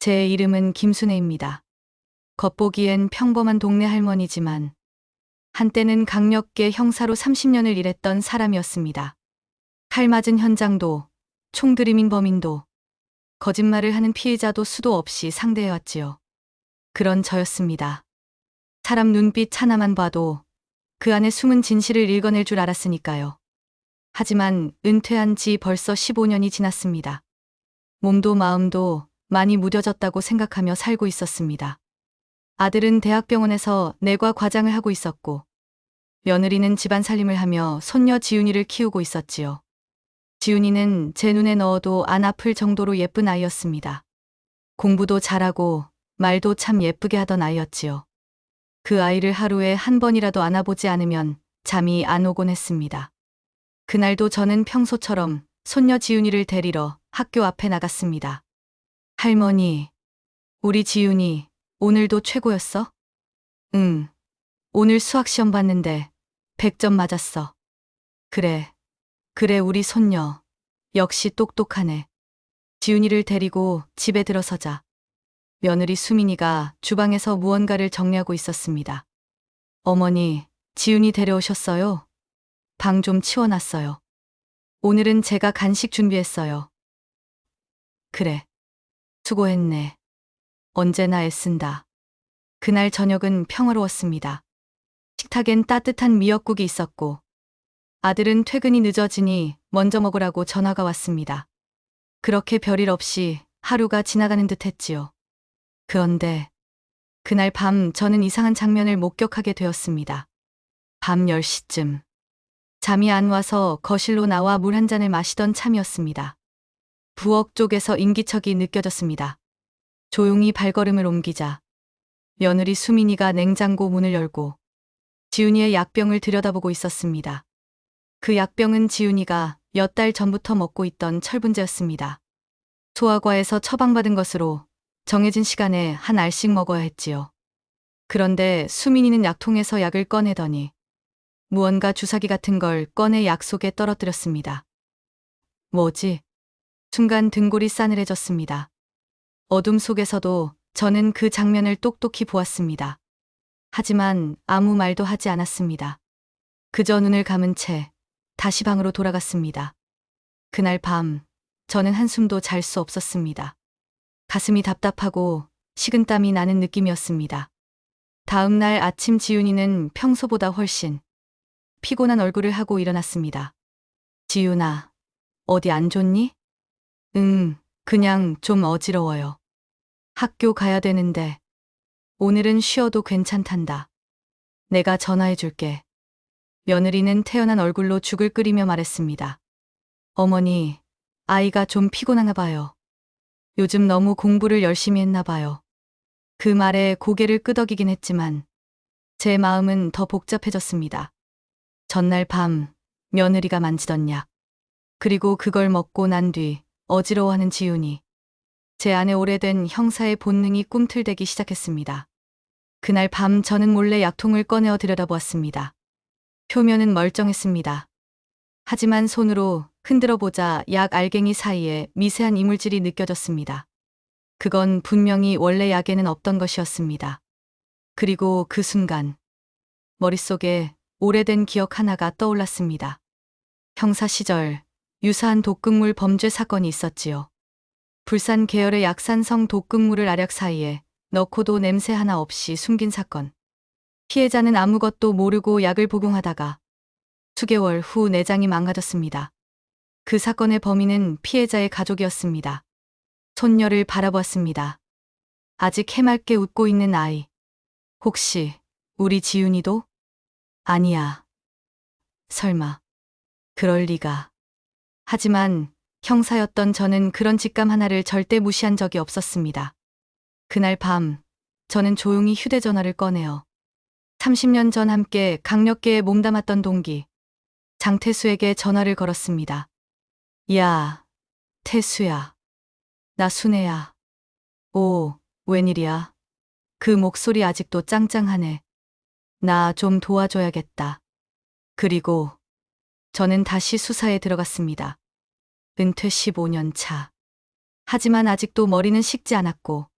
제 이름은 김순애입니다. 겉보기엔 평범한 동네 할머니지만 한때는 강력계 형사로 30년을 일했던 사람이었습니다. 칼 맞은 현장도, 총 들이민 범인도, 거짓말을 하는 피해자도 수도 없이 상대해왔지요. 그런 저였습니다. 사람 눈빛 하나만 봐도 그 안에 숨은 진실을 읽어낼 줄 알았으니까요. 하지만 은퇴한 지 벌써 15년이 지났습니다. 몸도 마음도 많이 무뎌졌다고 생각하며 살고 있었습니다. 아들은 대학병원에서 내과 과장을 하고 있었고, 며느리는 집안 살림을 하며 손녀 지훈이를 키우고 있었지요. 지훈이는 제 눈에 넣어도 안 아플 정도로 예쁜 아이였습니다. 공부도 잘하고 말도 참 예쁘게 하던 아이였지요. 그 아이를 하루에 한 번이라도 안아보지 않으면 잠이 안 오곤 했습니다. 그날도 저는 평소처럼 손녀 지훈이를 데리러 학교 앞에 나갔습니다. 할머니, 우리 지훈이 오늘도 최고였어? 응, 오늘 수학 시험 봤는데 100점 맞았어. 그래, 우리 손녀. 역시 똑똑하네. 지훈이를 데리고 집에 들어서자 며느리 수민이가 주방에서 무언가를 정리하고 있었습니다. 어머니, 지훈이 데려오셨어요? 방 좀 치워놨어요. 오늘은 제가 간식 준비했어요. 그래, 수고했네. 언제나 애쓴다. 그날 저녁은 평화로웠습니다. 식탁엔 따뜻한 미역국이 있었고, 아들은 퇴근이 늦어지니 먼저 먹으라고 전화가 왔습니다. 그렇게 별일 없이 하루가 지나가는 듯 했지요. 그런데 그날 밤 저는 이상한 장면을 목격하게 되었습니다. 밤 10시쯤. 잠이 안 와서 거실로 나와 물 한 잔을 마시던 참이었습니다. 부엌 쪽에서 인기척이 느껴졌습니다. 조용히 발걸음을 옮기자 며느리 수민이가 냉장고 문을 열고 지훈이의 약병을 들여다보고 있었습니다. 그 약병은 지훈이가 몇 달 전부터 먹고 있던 철분제였습니다. 소아과에서 처방받은 것으로 정해진 시간에 한 알씩 먹어야 했지요. 그런데 수민이는 약통에서 약을 꺼내더니 무언가 주사기 같은 걸 꺼내 약 속에 떨어뜨렸습니다. 뭐지? 순간 등골이 싸늘해졌습니다. 어둠 속에서도 저는 그 장면을 똑똑히 보았습니다. 하지만 아무 말도 하지 않았습니다. 그저 눈을 감은 채 다시 방으로 돌아갔습니다. 그날 밤 저는 한숨도 잘 수 없었습니다. 가슴이 답답하고 식은땀이 나는 느낌이었습니다. 다음 날 아침 지훈이는 평소보다 훨씬 피곤한 얼굴을 하고 일어났습니다. 지훈아, 어디 안 좋니? 응, 그냥 좀 어지러워요. 학교 가야 되는데 오늘은 쉬어도 괜찮단다. 내가 전화해 줄게. 며느리는 태연한 얼굴로 죽을 끓이며 말했습니다. 어머니, 아이가 좀 피곤한가 봐요. 요즘 너무 공부를 열심히 했나 봐요. 그 말에 고개를 끄덕이긴 했지만 제 마음은 더 복잡해졌습니다. 전날 밤 며느리가 만지던 약, 그리고 그걸 먹고 난 뒤 어지러워하는 지훈이, 제 안에 오래된 형사의 본능이 꿈틀대기 시작했습니다. 그날 밤 저는 몰래 약통을 꺼내어 들여다보았습니다. 표면은 멀쩡했습니다. 하지만 손으로 흔들어 보자 약 알갱이 사이에 미세한 이물질이 느껴졌습니다. 그건 분명히 원래 약에는 없던 것이었습니다. 그리고 그 순간 머릿속에 오래된 기억 하나가 떠올랐습니다. 형사 시절 유사한 독극물 범죄 사건이 있었지요. 불산 계열의 약산성 독극물을 알약 사이에 넣고도 냄새 하나 없이 숨긴 사건. 피해자는 아무것도 모르고 약을 복용하다가 수개월 후 내장이 망가졌습니다. 그 사건의 범인은 피해자의 가족이었습니다. 손녀를 바라보았습니다. 아직 해맑게 웃고 있는 아이. 혹시 우리 지훈이도? 아니야. 설마. 그럴 리가. 하지만 형사였던 저는 그런 직감 하나를 절대 무시한 적이 없었습니다. 그날 밤 저는 조용히 휴대전화를 꺼내어 30년 전 함께 강력계에 몸담았던 동기 장태수에게 전화를 걸었습니다. 야, 태수야. 나 순애야. 오, 웬일이야. 그 목소리 아직도 짱짱하네. 나 좀 도와줘야겠다. 그리고 저는 다시 수사에 들어갔습니다. 은퇴 15년 차. 하지만 아직도 머리는 식지 않았고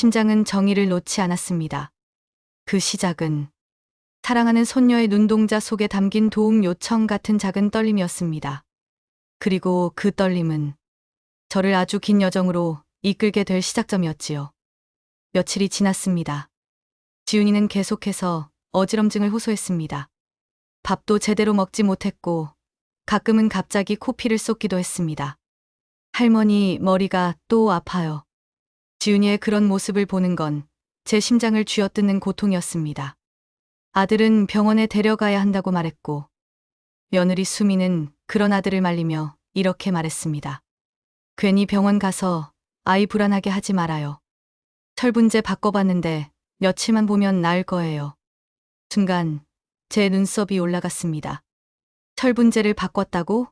심장은 정의를 놓지 않았습니다. 그 시작은 사랑하는 손녀의 눈동자 속에 담긴 도움 요청 같은 작은 떨림이었습니다. 그리고 그 떨림은 저를 아주 긴 여정으로 이끌게 될 시작점이었지요. 며칠이 지났습니다. 지훈이는 계속해서 어지럼증을 호소했습니다. 밥도 제대로 먹지 못했고 가끔은 갑자기 코피를 쏟기도 했습니다. 할머니, 머리가 또 아파요. 지훈이의 그런 모습을 보는 건 제 심장을 쥐어뜯는 고통이었습니다. 아들은 병원에 데려가야 한다고 말했고 며느리 수미는 그런 아들을 말리며 이렇게 말했습니다. 괜히 병원 가서 아이 불안하게 하지 말아요. 철분제 바꿔봤는데 며칠만 보면 나을 거예요. 순간 제 눈썹이 올라갔습니다. 철분제를 바꿨다고?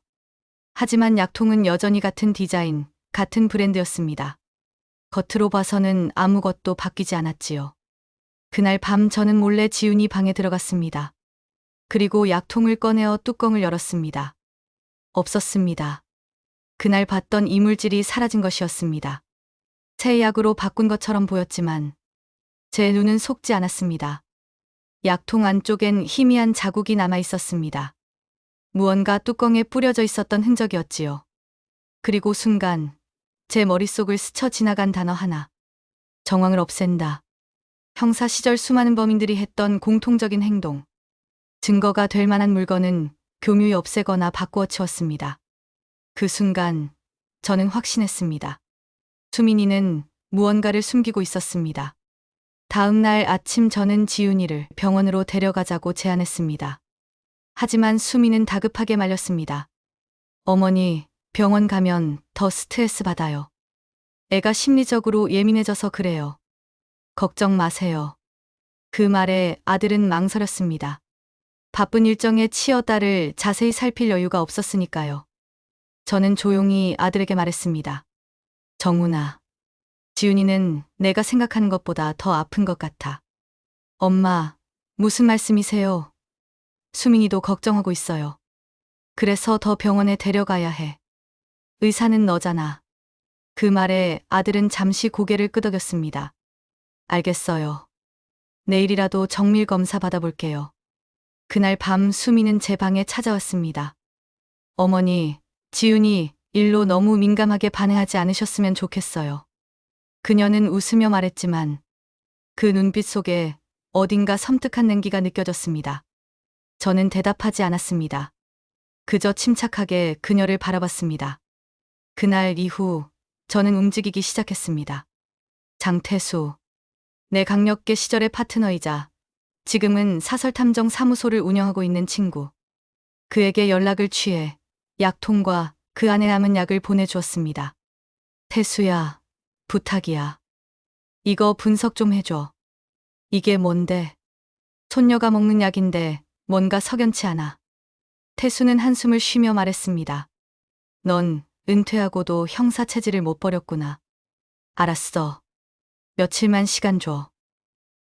하지만 약통은 여전히 같은 디자인, 같은 브랜드였습니다. 겉으로 봐서는 아무것도 바뀌지 않았지요. 그날 밤 저는 몰래 지훈이 방에 들어갔습니다. 그리고 약통을 꺼내어 뚜껑을 열었습니다. 없었습니다. 그날 봤던 이물질이 사라진 것이었습니다. 새 약으로 바꾼 것처럼 보였지만 제 눈은 속지 않았습니다. 약통 안쪽엔 희미한 자국이 남아 있었습니다. 무언가 뚜껑에 뿌려져 있었던 흔적이었지요. 그리고 순간 제 머릿속을 스쳐 지나간 단어 하나. 정황을 없앤다. 형사 시절 수많은 범인들이 했던 공통적인 행동. 증거가 될 만한 물건은 교묘히 없애거나 바꾸어 치웠습니다. 그 순간 저는 확신했습니다. 수민이는 무언가를 숨기고 있었습니다. 다음 날 아침 저는 지훈이를 병원으로 데려가자고 제안했습니다. 하지만 수미는 다급하게 말렸습니다. 어머니, 병원 가면 더 스트레스 받아요. 애가 심리적으로 예민해져서 그래요. 걱정 마세요. 그 말에 아들은 망설였습니다. 바쁜 일정에 치여 딸을 자세히 살필 여유가 없었으니까요. 저는 조용히 아들에게 말했습니다. 정훈아, 지훈이는 내가 생각하는 것보다 더 아픈 것 같아. 엄마, 무슨 말씀이세요? 수민이도 걱정하고 있어요. 그래서 더 병원에 데려가야 해. 의사는 너잖아. 그 말에 아들은 잠시 고개를 끄덕였습니다. 알겠어요. 내일이라도 정밀 검사 받아볼게요. 그날 밤 수미는 제 방에 찾아왔습니다. 어머니, 지훈이 일로 너무 민감하게 반응하지 않으셨으면 좋겠어요. 그녀는 웃으며 말했지만 그 눈빛 속에 어딘가 섬뜩한 냉기가 느껴졌습니다. 저는 대답하지 않았습니다. 그저 침착하게 그녀를 바라봤습니다. 그날 이후 저는 움직이기 시작했습니다. 장태수, 내 강력계 시절의 파트너이자 지금은 사설탐정 사무소를 운영하고 있는 친구. 그에게 연락을 취해 약통과 그 안에 남은 약을 보내주었습니다. 태수야, 부탁이야. 이거 분석 좀 해줘. 이게 뭔데? 손녀가 먹는 약인데 뭔가 석연치 않아. 태수는 한숨을 쉬며 말했습니다. 넌 은퇴하고도 형사 체질을 못 버렸구나. 알았어. 며칠만 시간 줘.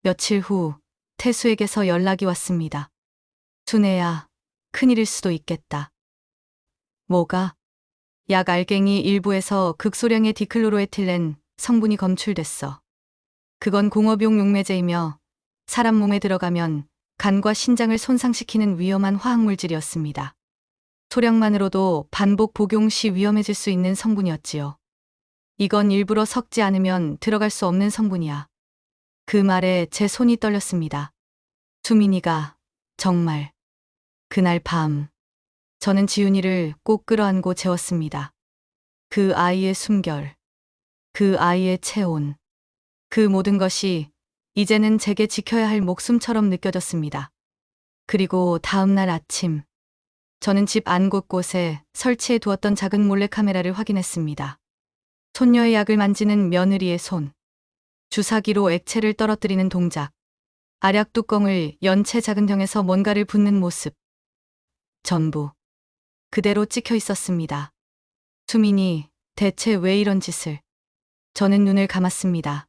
며칠 후 태수에게서 연락이 왔습니다. 순애야, 큰일일 수도 있겠다. 뭐가? 약 알갱이 일부에서 극소량의 디클로로에틸렌 성분이 검출됐어. 그건 공업용 용매제이며 사람 몸에 들어가면 간과 신장을 손상시키는 위험한 화학물질이었습니다. 소량만으로도 반복 복용 시 위험해질 수 있는 성분이었지요. 이건 일부러 섞지 않으면 들어갈 수 없는 성분이야. 그 말에 제 손이 떨렸습니다. 수민이가 정말. 그날 밤 저는 지훈이를 꼭 끌어안고 재웠습니다. 그 아이의 숨결, 그 아이의 체온, 그 모든 것이 이제는 제게 지켜야 할 목숨처럼 느껴졌습니다. 그리고 다음 날 아침 저는 집 안 곳곳에 설치해 두었던 작은 몰래카메라를 확인했습니다. 손녀의 약을 만지는 며느리의 손, 주사기로 액체를 떨어뜨리는 동작, 알약 뚜껑을 연 채 작은 병에서 뭔가를 붓는 모습. 전부 그대로 찍혀 있었습니다. 수민이 대체 왜 이런 짓을? 저는 눈을 감았습니다.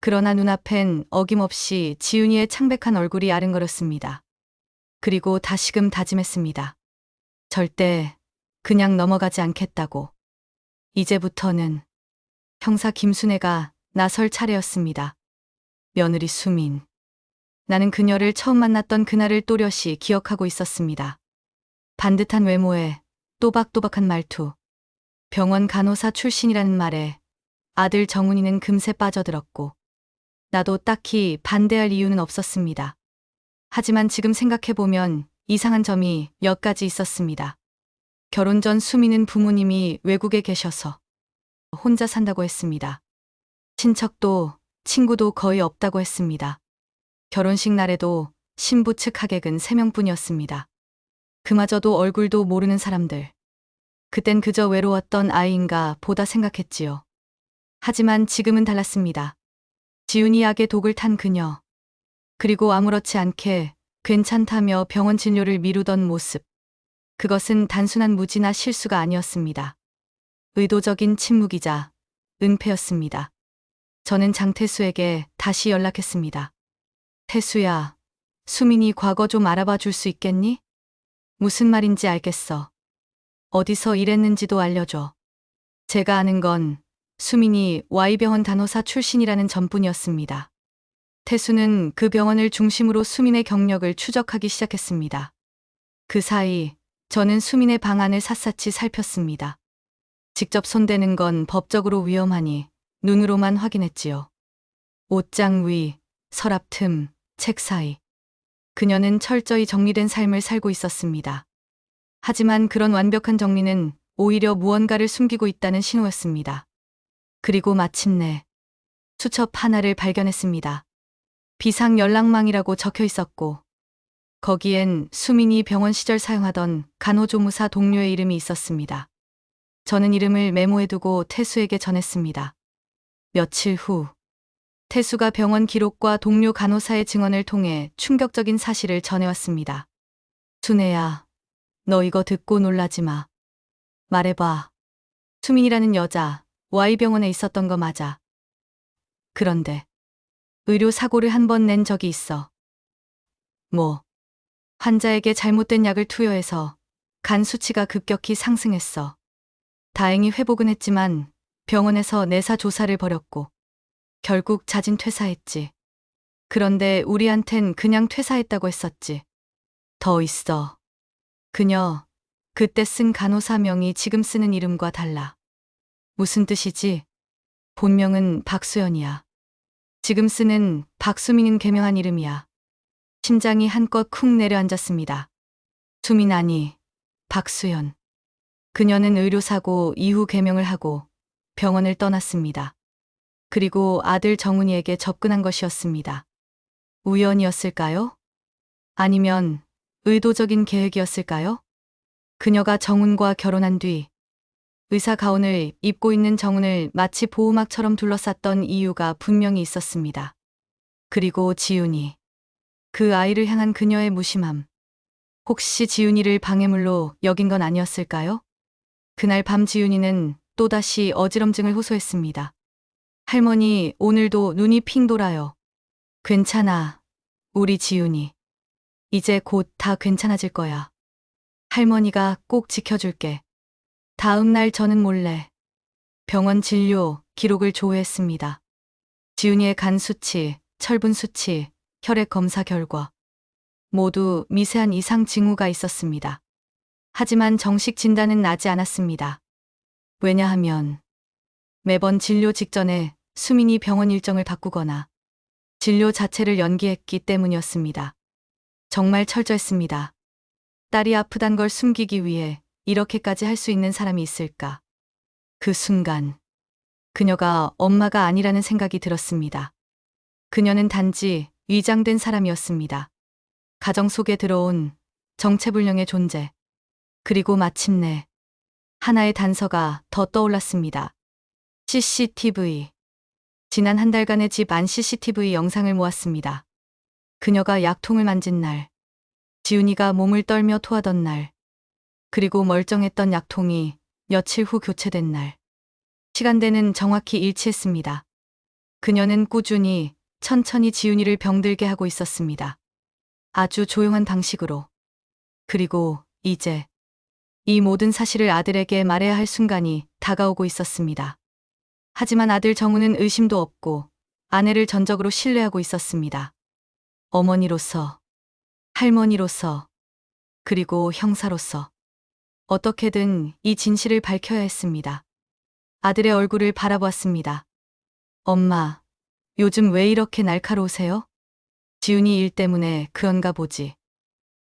그러나 눈앞엔 어김없이 지훈이의 창백한 얼굴이 아른거렸습니다. 그리고 다시금 다짐했습니다. 절대 그냥 넘어가지 않겠다고. 이제부터는 형사 김순애가 나설 차례였습니다. 며느리 수민. 나는 그녀를 처음 만났던 그날을 또렷이 기억하고 있었습니다. 반듯한 외모에 또박또박한 말투, 병원 간호사 출신이라는 말에 아들 정훈이는 금세 빠져들었고, 나도 딱히 반대할 이유는 없었습니다. 하지만 지금 생각해보면 이상한 점이 몇 가지 있었습니다. 결혼 전 수민은 부모님이 외국에 계셔서 혼자 산다고 했습니다. 친척도 친구도 거의 없다고 했습니다. 결혼식 날에도 신부 측 하객은 3명뿐이었습니다. 그마저도 얼굴도 모르는 사람들. 그땐 그저 외로웠던 아이인가 보다 생각했지요. 하지만 지금은 달랐습니다. 지훈이 약에 독을 탄 그녀. 그리고 아무렇지 않게 괜찮다며 병원 진료를 미루던 모습. 그것은 단순한 무지나 실수가 아니었습니다. 의도적인 침묵이자 은폐였습니다. 저는 장태수에게 다시 연락했습니다. 태수야, 수민이 과거 좀 알아봐 줄 수 있겠니? 무슨 말인지 알겠어. 어디서 일했는지도 알려줘. 제가 아는 건 수민이 Y병원 간호사 출신이라는 점뿐이었습니다. 태수는 그 병원을 중심으로 수민의 경력을 추적하기 시작했습니다. 그 사이 저는 수민의 방안을 샅샅이 살폈습니다. 직접 손대는 건 법적으로 위험하니 눈으로만 확인했지요. 옷장 위, 서랍 틈, 책 사이. 그녀는 철저히 정리된 삶을 살고 있었습니다. 하지만 그런 완벽한 정리는 오히려 무언가를 숨기고 있다는 신호였습니다. 그리고 마침내 수첩 하나를 발견했습니다. 비상 연락망이라고 적혀 있었고, 거기엔 수민이 병원 시절 사용하던 간호조무사 동료의 이름이 있었습니다. 저는 이름을 메모해두고 태수에게 전했습니다. 며칠 후, 태수가 병원 기록과 동료 간호사의 증언을 통해 충격적인 사실을 전해왔습니다. 순애야, 너 이거 듣고 놀라지 마. 말해봐. 수민이라는 여자, Y병원에 있었던 거 맞아. 그런데 의료 사고를 한 번 낸 적이 있어. 뭐? 환자에게 잘못된 약을 투여해서 간 수치가 급격히 상승했어. 다행히 회복은 했지만 병원에서 내사 조사를 벌였고 결국 자진 퇴사했지. 그런데 우리한텐 그냥 퇴사했다고 했었지. 더 있어. 그녀 그때 쓴 간호사 명이 지금 쓰는 이름과 달라. 무슨 뜻이지? 본명은 박수연이야. 지금 쓰는 박수민은 개명한 이름이야. 심장이 한껏 쿵 내려앉았습니다. 수민 아니, 박수연. 그녀는 의료사고 이후 개명을 하고 병원을 떠났습니다. 그리고 아들 정훈이에게 접근한 것이었습니다. 우연이었을까요? 아니면 의도적인 계획이었을까요? 그녀가 정훈과 결혼한 뒤 의사 가운을 입고 있는 정훈을 마치 보호막처럼 둘러쌌던 이유가 분명히 있었습니다. 그리고 지훈이. 그 아이를 향한 그녀의 무심함. 혹시 지훈이를 방해물로 여긴 건 아니었을까요? 그날 밤 지훈이는 또다시 어지럼증을 호소했습니다. 할머니, 오늘도 눈이 핑 돌아요. 괜찮아. 우리 지훈이. 이제 곧 다 괜찮아질 거야. 할머니가 꼭 지켜줄게. 다음 날 저는 몰래 병원 진료 기록을 조회했습니다. 지훈이의 간 수치, 철분 수치, 혈액 검사 결과 모두 미세한 이상 징후가 있었습니다. 하지만 정식 진단은 나지 않았습니다. 왜냐하면 매번 진료 직전에 수민이 병원 일정을 바꾸거나 진료 자체를 연기했기 때문이었습니다. 정말 철저했습니다. 딸이 아프단 걸 숨기기 위해 이렇게까지 할 수 있는 사람이 있을까? 그 순간 그녀가 엄마가 아니라는 생각이 들었습니다. 그녀는 단지 위장된 사람이었습니다. 가정 속에 들어온 정체불명의 존재. 그리고 마침내 하나의 단서가 더 떠올랐습니다. CCTV. 지난 한 달간의 집 안 CCTV 영상을 모았습니다. 그녀가 약통을 만진 날, 지훈이가 몸을 떨며 토하던 날, 그리고 멀쩡했던 약통이 며칠 후 교체된 날. 시간대는 정확히 일치했습니다. 그녀는 꾸준히 천천히 지훈이를 병들게 하고 있었습니다. 아주 조용한 방식으로. 그리고 이제 이 모든 사실을 아들에게 말해야 할 순간이 다가오고 있었습니다. 하지만 아들 정우는 의심도 없고 아내를 전적으로 신뢰하고 있었습니다. 어머니로서, 할머니로서, 그리고 형사로서 어떻게든 이 진실을 밝혀야 했습니다. 아들의 얼굴을 바라보았습니다. 엄마, 요즘 왜 이렇게 날카로우세요? 지훈이 일 때문에 그런가 보지.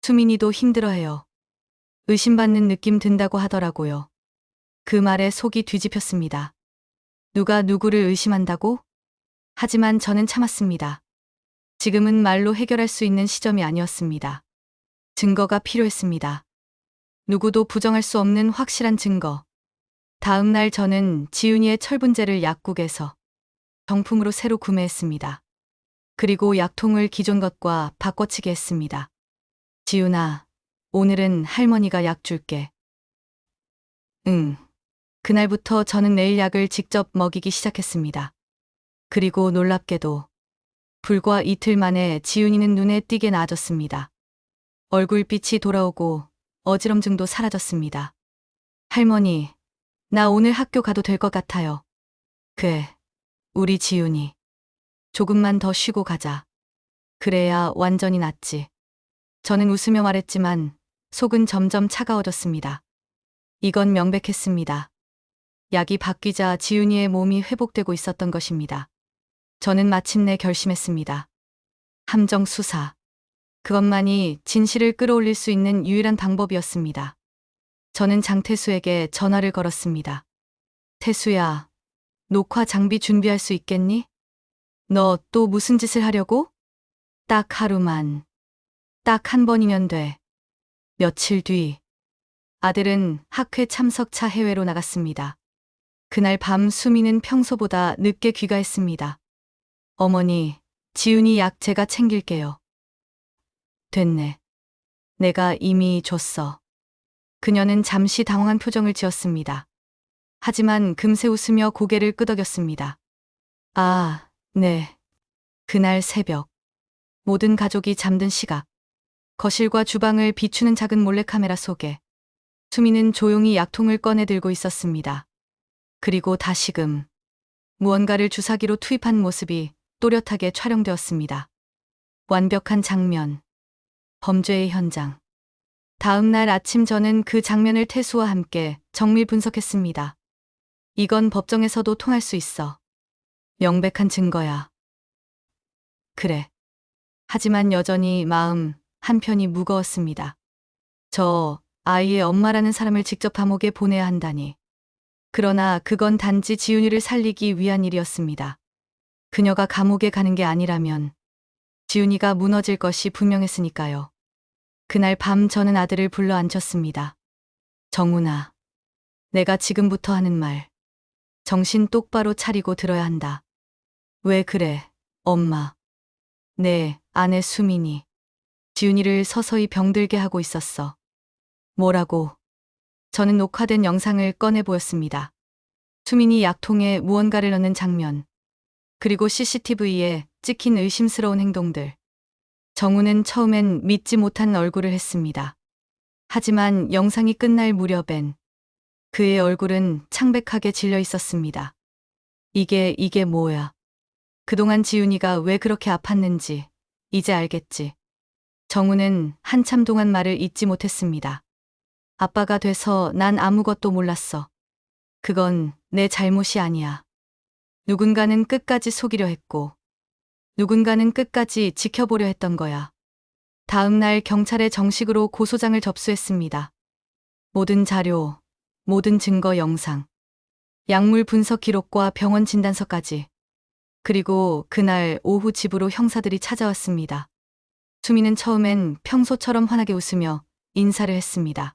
수민이도 힘들어해요. 의심받는 느낌 든다고 하더라고요. 그 말에 속이 뒤집혔습니다. 누가 누구를 의심한다고? 하지만 저는 참았습니다. 지금은 말로 해결할 수 있는 시점이 아니었습니다. 증거가 필요했습니다. 누구도 부정할 수 없는 확실한 증거. 다음 날 저는 지훈이의 철분제를 약국에서 정품으로 새로 구매했습니다. 그리고 약통을 기존 것과 바꿔치기 했습니다. 지훈아, 오늘은 할머니가 약 줄게. 응. 그날부터 저는 매일 약을 직접 먹이기 시작했습니다. 그리고 놀랍게도 불과 이틀 만에 지훈이는 눈에 띄게 나아졌습니다. 얼굴빛이 돌아오고 어지럼증도 사라졌습니다. 할머니, 나 오늘 학교 가도 될 것 같아요. 그래, 우리 지훈이. 조금만 더 쉬고 가자. 그래야 완전히 낫지. 저는 웃으며 말했지만 속은 점점 차가워졌습니다. 이건 명백했습니다. 약이 바뀌자 지훈이의 몸이 회복되고 있었던 것입니다. 저는 마침내 결심했습니다. 함정 수사. 그것만이 진실을 끌어올릴 수 있는 유일한 방법이었습니다. 저는 장태수에게 전화를 걸었습니다. 태수야, 녹화 장비 준비할 수 있겠니? 너 또 무슨 짓을 하려고? 딱 하루만. 딱 한 번이면 돼. 며칠 뒤. 아들은 학회 참석차 해외로 나갔습니다. 그날 밤 수미는 평소보다 늦게 귀가했습니다. 어머니, 지훈이 약 제가 챙길게요. 됐네. 내가 이미 줬어. 그녀는 잠시 당황한 표정을 지었습니다. 하지만 금세 웃으며 고개를 끄덕였습니다. 아, 네. 그날 새벽. 모든 가족이 잠든 시각. 거실과 주방을 비추는 작은 몰래카메라 속에 수미는 조용히 약통을 꺼내 들고 있었습니다. 그리고 다시금 무언가를 주사기로 투입한 모습이 또렷하게 촬영되었습니다. 완벽한 장면. 범죄의 현장. 다음 날 아침 저는 그 장면을 태수와 함께 정밀 분석했습니다. 이건 법정에서도 통할 수 있어. 명백한 증거야. 그래. 하지만 여전히 마음 한편이 무거웠습니다. 저 아이의 엄마라는 사람을 직접 감옥에 보내야 한다니. 그러나 그건 단지 지훈이를 살리기 위한 일이었습니다. 그녀가 감옥에 가는 게 아니라면 지훈이가 무너질 것이 분명했으니까요. 그날 밤 저는 아들을 불러 앉혔습니다. 정훈아, 내가 지금부터 하는 말. 정신 똑바로 차리고 들어야 한다. 왜 그래, 엄마. 내 아내 수민이 지훈이를 서서히 병들게 하고 있었어. 뭐라고? 저는 녹화된 영상을 꺼내 보였습니다. 수민이 약통에 무언가를 넣는 장면. 그리고 CCTV에 찍힌 의심스러운 행동들. 정우는 처음엔 믿지 못한 얼굴을 했습니다. 하지만 영상이 끝날 무렵엔 그의 얼굴은 창백하게 질려 있었습니다. 이게 뭐야? 그동안 지훈이가 왜 그렇게 아팠는지 이제 알겠지. 정우는 한참 동안 말을 잇지 못했습니다. 아빠가 돼서 난 아무것도 몰랐어. 그건 내 잘못이 아니야. 누군가는 끝까지 속이려 했고, 누군가는 끝까지 지켜보려 했던 거야. 다음 날 경찰에 정식으로 고소장을 접수했습니다. 모든 자료, 모든 증거 영상, 약물 분석 기록과 병원 진단서까지. 그리고 그날 오후 집으로 형사들이 찾아왔습니다. 수미는 처음엔 평소처럼 환하게 웃으며 인사를 했습니다.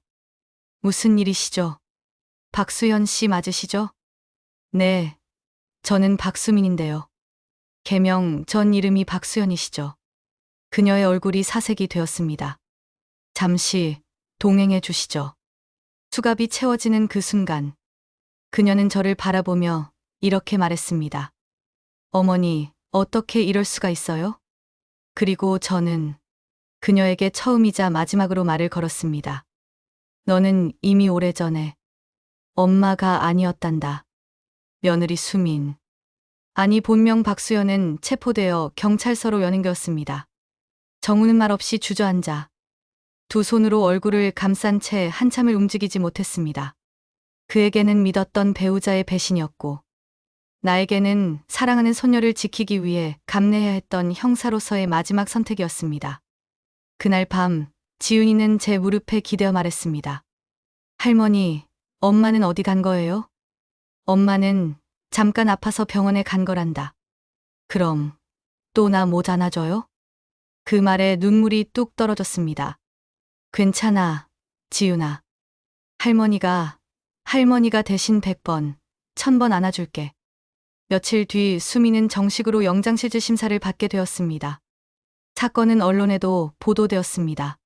무슨 일이시죠? 박수현 씨 맞으시죠? 네, 저는 박수민인데요. 개명 전 이름이 박수현이시죠? 그녀의 얼굴이 사색이 되었습니다. 잠시 동행해 주시죠. 수갑이 채워지는 그 순간, 그녀는 저를 바라보며 이렇게 말했습니다. 어머니, 어떻게 이럴 수가 있어요? 그리고 저는 그녀에게 처음이자 마지막으로 말을 걸었습니다. 너는 이미 오래전에 엄마가 아니었단다. 며느리 수민. 아니 본명 박수연은 체포되어 경찰서로 연행되었습니다. 정우는 말없이 주저앉아 두 손으로 얼굴을 감싼 채 한참을 움직이지 못했습니다. 그에게는 믿었던 배우자의 배신이었고 나에게는 사랑하는 소녀를 지키기 위해 감내해야 했던 형사로서의 마지막 선택이었습니다. 그날 밤 지윤이는 제 무릎에 기대어 말했습니다. 할머니, 엄마는 어디 간 거예요? 엄마는 잠깐 아파서 병원에 간 거란다. 그럼 또 나 못 안아줘요? 그 말에 눈물이 뚝 떨어졌습니다. 괜찮아, 지윤아. 할머니가 대신 100번, 1000번 안아줄게. 며칠 뒤 수미는 정식으로 영장실질 심사를 받게 되었습니다. 사건은 언론에도 보도되었습니다.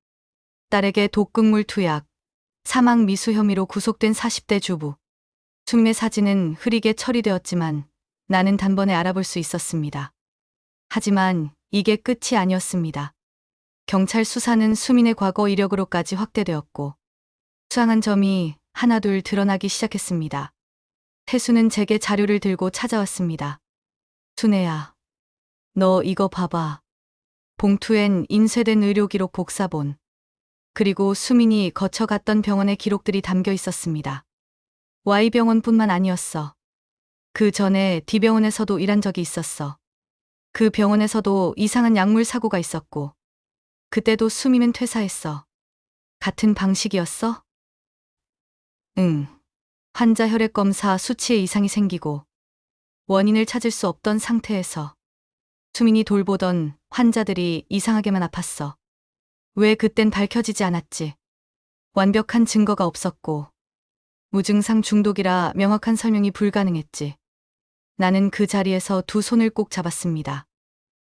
딸에게 독극물 투약, 사망 미수 혐의로 구속된 40대 주부. 수민의 사진은 흐리게 처리되었지만 나는 단번에 알아볼 수 있었습니다. 하지만 이게 끝이 아니었습니다. 경찰 수사는 수민의 과거 이력으로까지 확대되었고 수상한 점이 하나둘 드러나기 시작했습니다. 태수는 제게 자료를 들고 찾아왔습니다. 순애야, 너 이거 봐봐. 봉투엔 인쇄된 의료기록 복사본, 그리고 수민이 거쳐갔던 병원의 기록들이 담겨 있었습니다. Y병원뿐만 아니었어. 그 전에 D병원에서도 일한 적이 있었어. 그 병원에서도 이상한 약물 사고가 있었고 그때도 수민은 퇴사했어. 같은 방식이었어? 응. 환자 혈액 검사 수치에 이상이 생기고 원인을 찾을 수 없던 상태에서 수민이 돌보던 환자들이 이상하게만 아팠어. 왜 그땐 밝혀지지 않았지? 완벽한 증거가 없었고 무증상 중독이라 명확한 설명이 불가능했지. 나는 그 자리에서 두 손을 꼭 잡았습니다.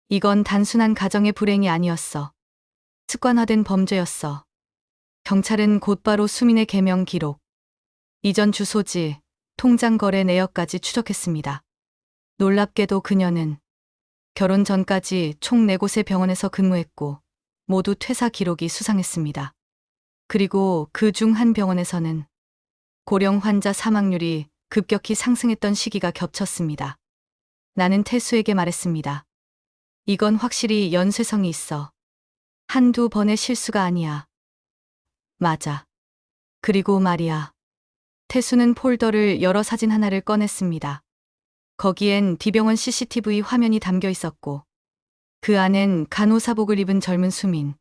이건 단순한 가정의 불행이 아니었어. 습관화된 범죄였어. 경찰은 곧바로 수민의 개명 기록, 이전 주소지, 통장 거래 내역까지 추적했습니다. 놀랍게도 그녀는 결혼 전까지 총 4곳의 병원에서 근무했고 모두 퇴사 기록이 수상했습니다. 그리고 그 중 한 병원에서는 고령 환자 사망률이 급격히 상승했던 시기가 겹쳤습니다. 나는 태수에게 말했습니다. 이건 확실히 연쇄성이 있어. 한두 번의 실수가 아니야. 맞아. 그리고 말이야. 태수는 폴더를 열어 사진 하나를 꺼냈습니다. 거기엔 D병원 CCTV 화면이 담겨 있었고 그 안엔 간호사복을 입은 젊은 수민,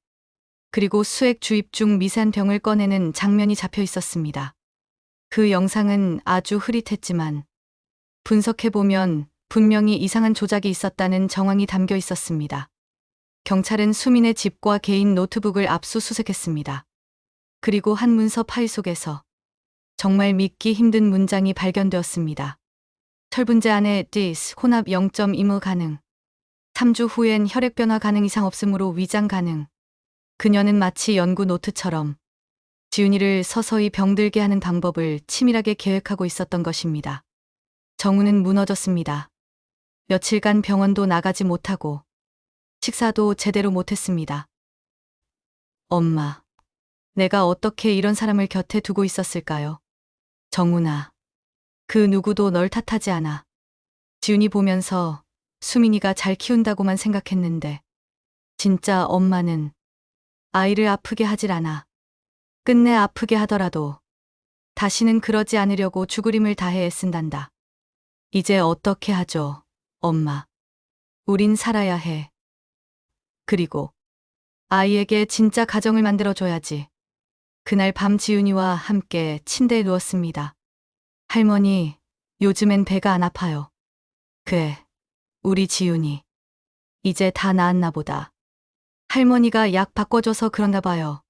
그리고 수액 주입 중 미세한 병을 꺼내는 장면이 잡혀 있었습니다. 그 영상은 아주 흐릿했지만 분석해보면 분명히 이상한 조작이 있었다는 정황이 담겨 있었습니다. 경찰은 수민의 집과 개인 노트북을 압수수색했습니다. 그리고 한 문서 파일 속에서 정말 믿기 힘든 문장이 발견되었습니다. 철분제 안에 dis 혼합 0.2ml 가능. 3주 후엔 혈액 변화 가능 이상 없으므로 위장 가능. 그녀는 마치 연구 노트처럼 지윤이를 서서히 병들게 하는 방법을 치밀하게 계획하고 있었던 것입니다. 정우는 무너졌습니다. 며칠간 병원도 나가지 못하고 식사도 제대로 못했습니다. 엄마, 내가 어떻게 이런 사람을 곁에 두고 있었을까요? 정훈아, 그 누구도 널 탓하지 않아. 지훈이 보면서 수민이가 잘 키운다고만 생각했는데 진짜 엄마는 아이를 아프게 하질 않아. 끝내 아프게 하더라도 다시는 그러지 않으려고 죽으림을 다해 애쓴단다. 이제 어떻게 하죠, 엄마. 우린 살아야 해. 그리고 아이에게 진짜 가정을 만들어줘야지. 그날 밤 지윤이와 함께 침대에 누웠습니다. 할머니, 요즘엔 배가 안 아파요. 그래, 우리 지윤이. 이제 다 나았나 보다. 할머니가 약 바꿔줘서 그런가 봐요.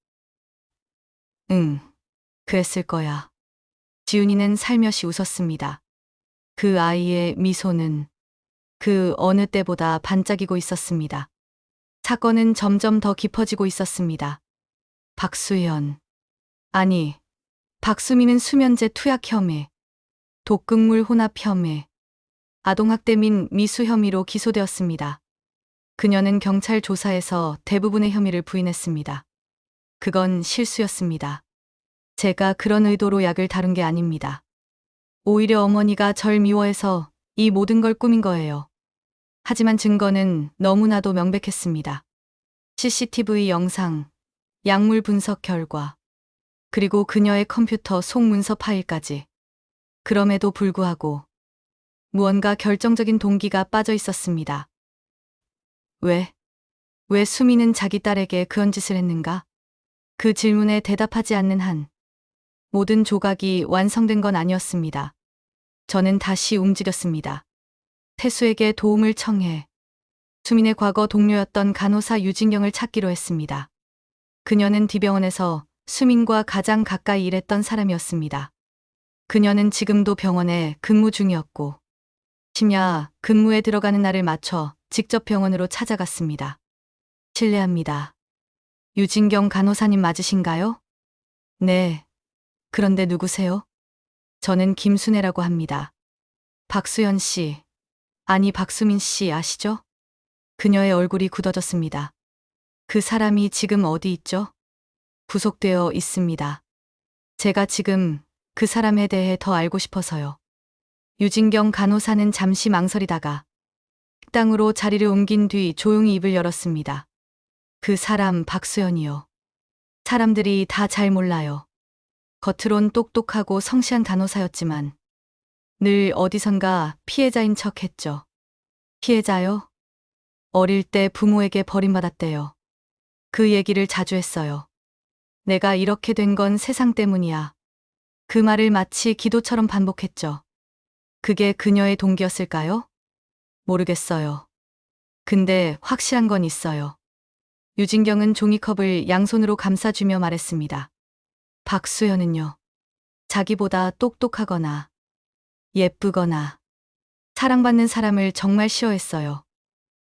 응, 그랬을 거야. 지윤이는 살며시 웃었습니다. 그 아이의 미소는 그 어느 때보다 반짝이고 있었습니다. 사건은 점점 더 깊어지고 있었습니다. 박수현. 아니, 박수민은 수면제 투약 혐의, 독극물 혼합 혐의, 아동학대 및 미수 혐의로 기소되었습니다. 그녀는 경찰 조사에서 대부분의 혐의를 부인했습니다. 그건 실수였습니다. 제가 그런 의도로 약을 다룬 게 아닙니다. 오히려 어머니가 절 미워해서 이 모든 걸 꾸민 거예요. 하지만 증거는 너무나도 명백했습니다. CCTV 영상, 약물 분석 결과, 그리고 그녀의 컴퓨터 속 문서 파일까지. 그럼에도 불구하고 무언가 결정적인 동기가 빠져 있었습니다. 왜 수미는 자기 딸에게 그런 짓을 했는가? 그 질문에 대답하지 않는 한 모든 조각이 완성된 건 아니었습니다. 저는 다시 움직였습니다. 태수에게 도움을 청해 수민의 과거 동료였던 간호사 유진경을 찾기로 했습니다. 그녀는 D병원에서 수민과 가장 가까이 일했던 사람이었습니다. 그녀는 지금도 병원에 근무 중이었고 심야 근무에 들어가는 날을 맞춰 직접 병원으로 찾아갔습니다. 실례합니다. 유진경 간호사님 맞으신가요? 네. 그런데 누구세요? 저는 김순애라고 합니다. 박수연 씨, 아니 박수민 씨 아시죠? 그녀의 얼굴이 굳어졌습니다. 그 사람이 지금 어디 있죠? 구속되어 있습니다. 제가 지금 그 사람에 대해 더 알고 싶어서요. 유진경 간호사는 잠시 망설이다가 식당으로 자리를 옮긴 뒤 조용히 입을 열었습니다. 그 사람 박수연이요. 사람들이 다 잘 몰라요. 겉으론 똑똑하고 성실한 간호사였지만 늘 어디선가 피해자인 척 했죠. 피해자요? 어릴 때 부모에게 버림받았대요. 그 얘기를 자주 했어요. 내가 이렇게 된 건 세상 때문이야. 그 말을 마치 기도처럼 반복했죠. 그게 그녀의 동기였을까요? 모르겠어요. 근데 확실한 건 있어요. 유진경은 종이컵을 양손으로 감싸주며 말했습니다. 박수연은요. 자기보다 똑똑하거나 예쁘거나 사랑받는 사람을 정말 싫어했어요.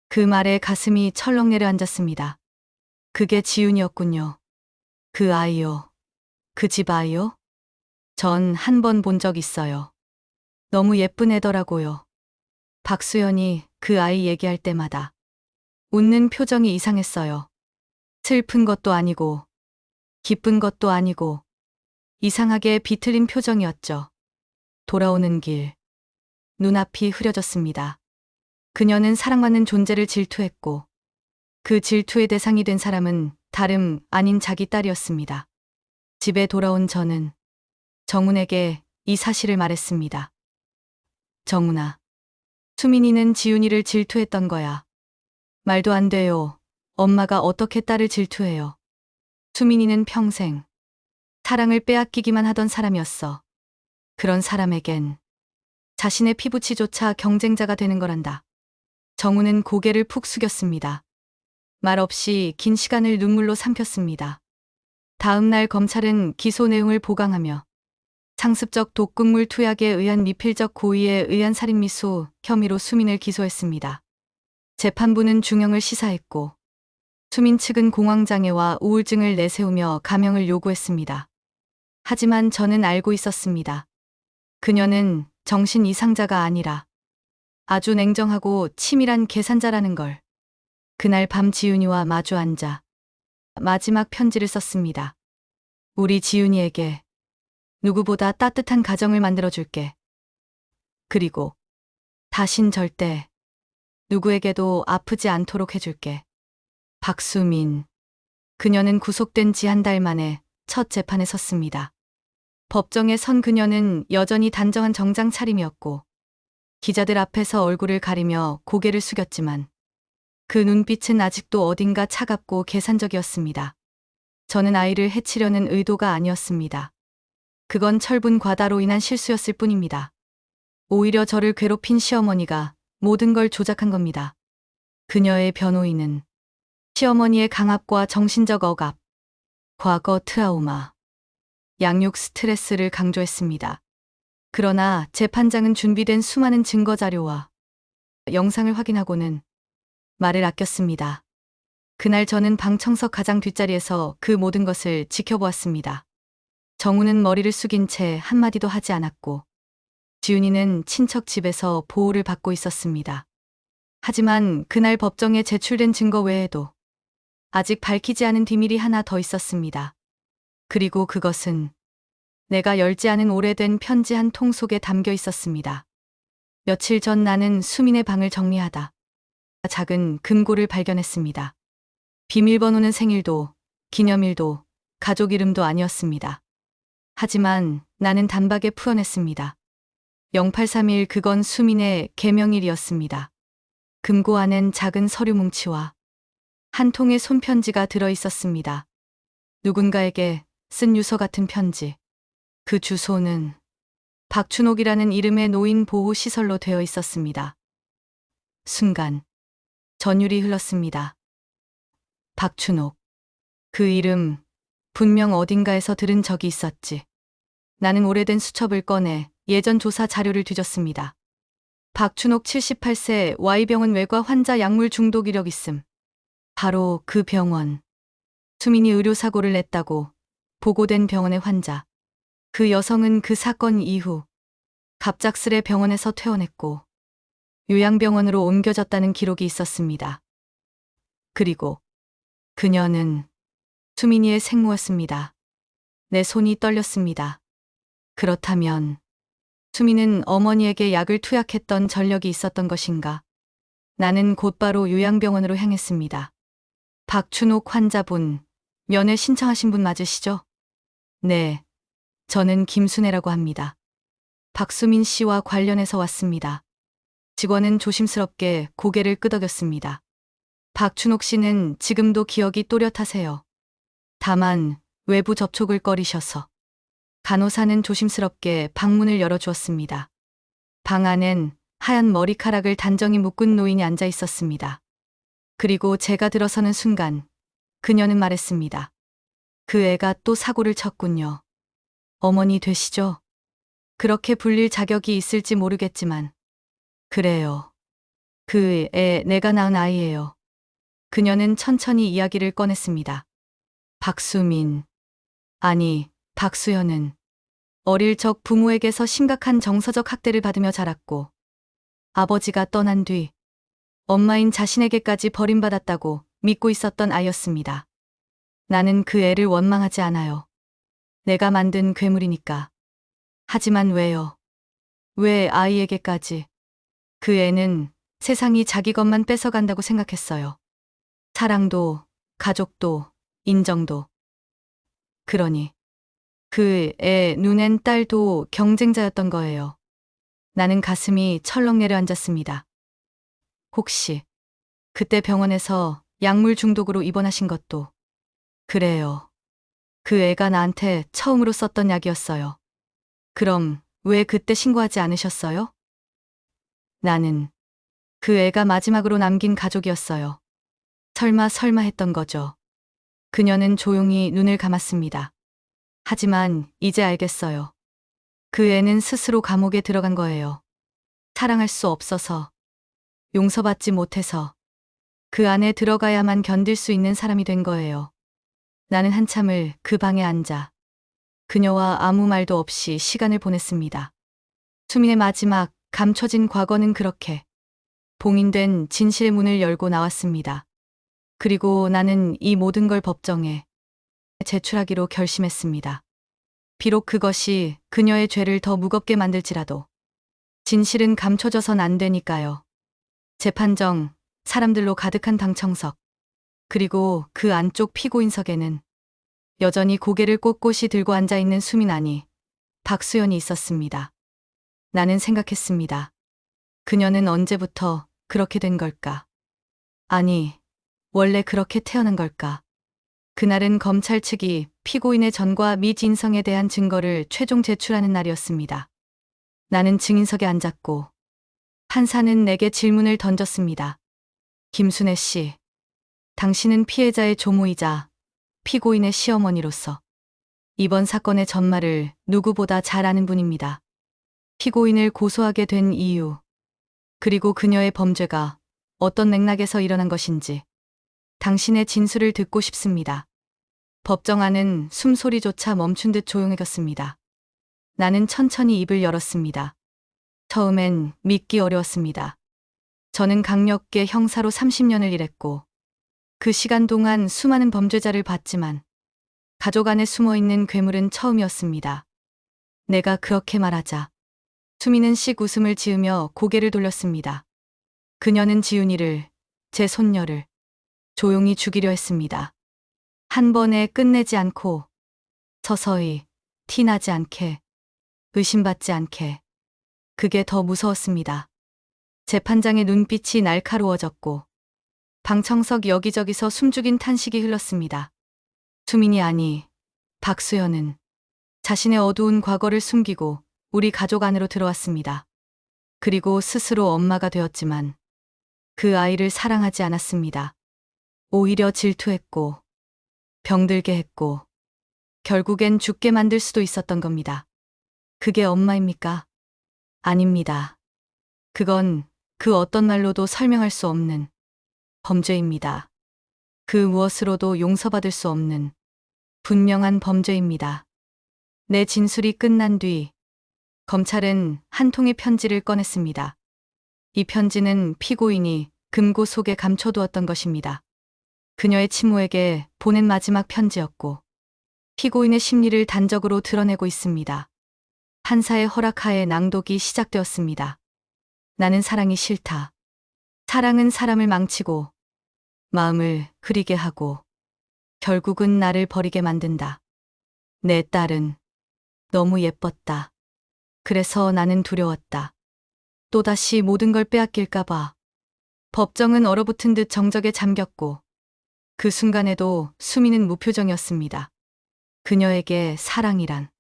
그 말에 가슴이 철렁 내려앉았습니다. 그게 지윤이었군요. 그 아이요. 그 집 아이요? 전 한 번 본 적 있어요. 너무 예쁜 애더라고요. 박수연이 그 아이 얘기할 때마다 웃는 표정이 이상했어요. 슬픈 것도 아니고 기쁜 것도 아니고 이상하게 비틀린 표정이었죠. 돌아오는 길. 눈앞이 흐려졌습니다. 그녀는 사랑받는 존재를 질투했고 그 질투의 대상이 된 사람은 다름 아닌 자기 딸이었습니다. 집에 돌아온 저는 정훈에게 이 사실을 말했습니다. 정훈아, 수민이는 지훈이를 질투했던 거야. 말도 안 돼요. 엄마가 어떻게 딸을 질투해요. 수민이는 평생 사랑을 빼앗기기만 하던 사람이었어. 그런 사람에겐 자신의 피부치조차 경쟁자가 되는 거란다. 정우는 고개를 푹 숙였습니다. 말 없이 긴 시간을 눈물로 삼켰습니다. 다음 날 검찰은 기소 내용을 보강하며 상습적 독극물 투약에 의한 미필적 고의에 의한 살인미수 혐의로 수민을 기소했습니다. 재판부는 중형을 시사했고 수민 측은 공황장애와 우울증을 내세우며 감형을 요구했습니다. 하지만 저는 알고 있었습니다. 그녀는 정신 이상자가 아니라 아주 냉정하고 치밀한 계산자라는 걸. 그날 밤 지윤이와 마주 앉아 마지막 편지를 썼습니다. 우리 지윤이에게 누구보다 따뜻한 가정을 만들어줄게. 그리고 다신 절대 누구에게도 아프지 않도록 해줄게. 박수민. 그녀는 구속된 지 한 달 만에 첫 재판에 섰습니다. 법정에 선 그녀는 여전히 단정한 정장 차림이었고 기자들 앞에서 얼굴을 가리며 고개를 숙였지만 그 눈빛은 아직도 어딘가 차갑고 계산적이었습니다. 저는 아이를 해치려는 의도가 아니었습니다. 그건 철분 과다로 인한 실수였을 뿐입니다. 오히려 저를 괴롭힌 시어머니가 모든 걸 조작한 겁니다. 그녀의 변호인은 시어머니의 강압과 정신적 억압, 과거 트라우마, 양육 스트레스를 강조했습니다. 그러나 재판장은 준비된 수많은 증거 자료와 영상을 확인하고는 말을 아꼈습니다. 그날 저는 방청석 가장 뒷자리에서 그 모든 것을 지켜보았습니다. 정우는 머리를 숙인 채 한마디도 하지 않았고 지윤이는 친척 집에서 보호를 받고 있었습니다. 하지만 그날 법정에 제출된 증거 외에도 아직 밝히지 않은 비밀이 하나 더 있었습니다. 그리고 그것은 내가 열지 않은 오래된 편지 한 통 속에 담겨 있었습니다. 며칠 전 나는 수민의 방을 정리하다 작은 금고를 발견했습니다. 비밀번호는 생일도, 기념일도, 가족 이름도 아니었습니다. 하지만 나는 단박에 풀어냈습니다. 0831 그건 수민의 개명일이었습니다. 금고 안엔 작은 서류 뭉치와 한 통의 손편지가 들어 있었습니다. 누군가에게 쓴 유서 같은 편지. 그 주소는 박춘옥이라는 이름의 노인 보호 시설로 되어 있었습니다. 순간 전율이 흘렀습니다. 박춘옥. 그 이름 분명 어딘가에서 들은 적이 있었지. 나는 오래된 수첩을 꺼내 예전 조사 자료를 뒤졌습니다. 박춘옥 78세 Y병원 외과 환자 약물 중독 이력 있음. 바로 그 병원. 수민이 의료사고를 냈다고 보고된 병원의 환자. 그 여성은 그 사건 이후 갑작스레 병원에서 퇴원했고 요양병원으로 옮겨졌다는 기록이 있었습니다. 그리고 그녀는 수민이의 생모였습니다. 내 손이 떨렸습니다. 그렇다면 수민은 어머니에게 약을 투약했던 전력이 있었던 것인가? 나는 곧바로 요양병원으로 향했습니다. 박춘옥 환자분, 면회 신청하신 분 맞으시죠? 네, 저는 김순애라고 합니다. 박수민 씨와 관련해서 왔습니다. 직원은 조심스럽게 고개를 끄덕였습니다. 박춘옥 씨는 지금도 기억이 또렷하세요. 다만 외부 접촉을 꺼리셔서. 간호사는 조심스럽게 방문을 열어주었습니다. 방 안엔 하얀 머리카락을 단정히 묶은 노인이 앉아 있었습니다. 그리고 제가 들어서는 순간 그녀는 말했습니다. 그 애가 또 사고를 쳤군요. 어머니 되시죠? 그렇게 불릴 자격이 있을지 모르겠지만. 그래요. 그 애 내가 낳은 아이예요. 그녀는 천천히 이야기를 꺼냈습니다. 박수민. 아니, 박수현은 어릴 적 부모에게서 심각한 정서적 학대를 받으며 자랐고 아버지가 떠난 뒤 엄마인 자신에게까지 버림받았다고 믿고 있었던 아이였습니다. 나는 그 애를 원망하지 않아요. 내가 만든 괴물이니까. 하지만 왜요? 왜 아이에게까지? 그 애는 세상이 자기 것만 뺏어간다고 생각했어요. 사랑도, 가족도, 인정도. 그러니 그 애 눈엔 딸도 경쟁자였던 거예요. 나는 가슴이 철렁 내려앉았습니다. 혹시 그때 병원에서 약물 중독으로 입원하신 것도. 그래요. 그 애가 나한테 처음으로 썼던 약이었어요. 그럼 왜 그때 신고하지 않으셨어요? 나는 그 애가 마지막으로 남긴 가족이었어요. 설마 했던 거죠. 그녀는 조용히 눈을 감았습니다. 하지만 이제 알겠어요. 그 애는 스스로 감옥에 들어간 거예요. 사랑할 수 없어서, 용서받지 못해서 그 안에 들어가야만 견딜 수 있는 사람이 된 거예요. 나는 한참을 그 방에 앉아 그녀와 아무 말도 없이 시간을 보냈습니다. 수민의 마지막 감춰진 과거는 그렇게 봉인된 진실의 문을 열고 나왔습니다. 그리고 나는 이 모든 걸 법정에 제출하기로 결심했습니다. 비록 그것이 그녀의 죄를 더 무겁게 만들지라도 진실은 감춰져선 안 되니까요. 재판정, 사람들로 가득한 방청석, 그리고 그 안쪽 피고인석에는 여전히 고개를 꼿꼿이 들고 앉아있는 수민 아니 박수연이 있었습니다. 나는 생각했습니다. 그녀는 언제부터 그렇게 된 걸까? 아니, 원래 그렇게 태어난 걸까? 그날은 검찰 측이 피고인의 전과 미진성에 대한 증거를 최종 제출하는 날이었습니다. 나는 증인석에 앉았고 판사는 내게 질문을 던졌습니다. 김순애 씨, 당신은 피해자의 조모이자 피고인의 시어머니로서 이번 사건의 전말을 누구보다 잘 아는 분입니다. 피고인을 고소하게 된 이유, 그리고 그녀의 범죄가 어떤 맥락에서 일어난 것인지 당신의 진술을 듣고 싶습니다. 법정 안은 숨소리조차 멈춘 듯 조용해졌습니다. 나는 천천히 입을 열었습니다. 처음엔 믿기 어려웠습니다. 저는 강력계 형사로 30년을 일했고 그 시간 동안 수많은 범죄자를 봤지만 가족 안에 숨어있는 괴물은 처음이었습니다. 내가 그렇게 말하자 수미는 씩 웃음을 지으며 고개를 돌렸습니다. 그녀는 지훈이를, 제 손녀를 조용히 죽이려 했습니다. 한 번에 끝내지 않고 서서히, 티나지 않게, 의심받지 않게. 그게 더 무서웠습니다. 재판장의 눈빛이 날카로워졌고 방청석 여기저기서 숨죽인 탄식이 흘렀습니다. 수민이 아니, 박수연은 자신의 어두운 과거를 숨기고 우리 가족 안으로 들어왔습니다. 그리고 스스로 엄마가 되었지만 그 아이를 사랑하지 않았습니다. 오히려 질투했고 병들게 했고 결국엔 죽게 만들 수도 있었던 겁니다. 그게 엄마입니까? 아닙니다. 그건 그 어떤 말로도 설명할 수 없는 범죄입니다. 그 무엇으로도 용서받을 수 없는 분명한 범죄입니다. 내 진술이 끝난 뒤 검찰은 한 통의 편지를 꺼냈습니다. 이 편지는 피고인이 금고 속에 감춰두었던 것입니다. 그녀의 친모에게 보낸 마지막 편지였고 피고인의 심리를 단적으로 드러내고 있습니다. 판사의 허락하에 낭독이 시작되었습니다. 나는 사랑이 싫다. 사랑은 사람을 망치고 마음을 흐리게 하고 결국은 나를 버리게 만든다. 내 딸은 너무 예뻤다. 그래서 나는 두려웠다. 또다시 모든 걸 빼앗길까봐. 법정은 얼어붙은 듯 정적에 잠겼고 그 순간에도 수미는 무표정이었습니다. 그녀에게 사랑이란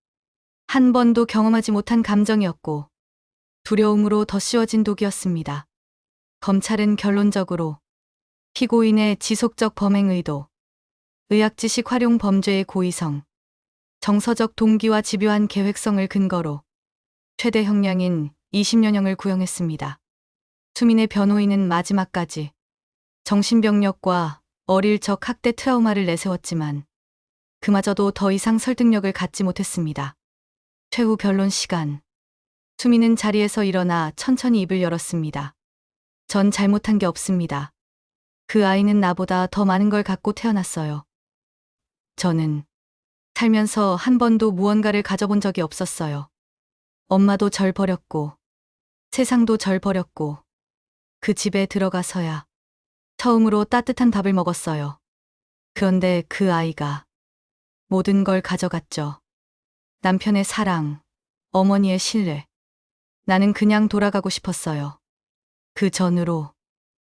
한 번도 경험하지 못한 감정이었고 두려움으로 덧씌워진 독이었습니다. 검찰은 결론적으로 피고인의 지속적 범행 의도, 의학지식 활용 범죄의 고의성, 정서적 동기와 집요한 계획성을 근거로 최대 형량인 20년형을 구형했습니다. 수민의 변호인은 마지막까지 정신병력과 어릴 적 학대 트라우마를 내세웠지만 그마저도 더 이상 설득력을 갖지 못했습니다. 최후 변론 시간. 수민은 자리에서 일어나 천천히 입을 열었습니다. 전 잘못한 게 없습니다. 그 아이는 나보다 더 많은 걸 갖고 태어났어요. 저는 살면서 한 번도 무언가를 가져본 적이 없었어요. 엄마도 절 버렸고 세상도 절 버렸고 그 집에 들어가서야 처음으로 따뜻한 밥을 먹었어요. 그런데 그 아이가 모든 걸 가져갔죠. 남편의 사랑, 어머니의 신뢰. 나는 그냥 돌아가고 싶었어요. 그 전으로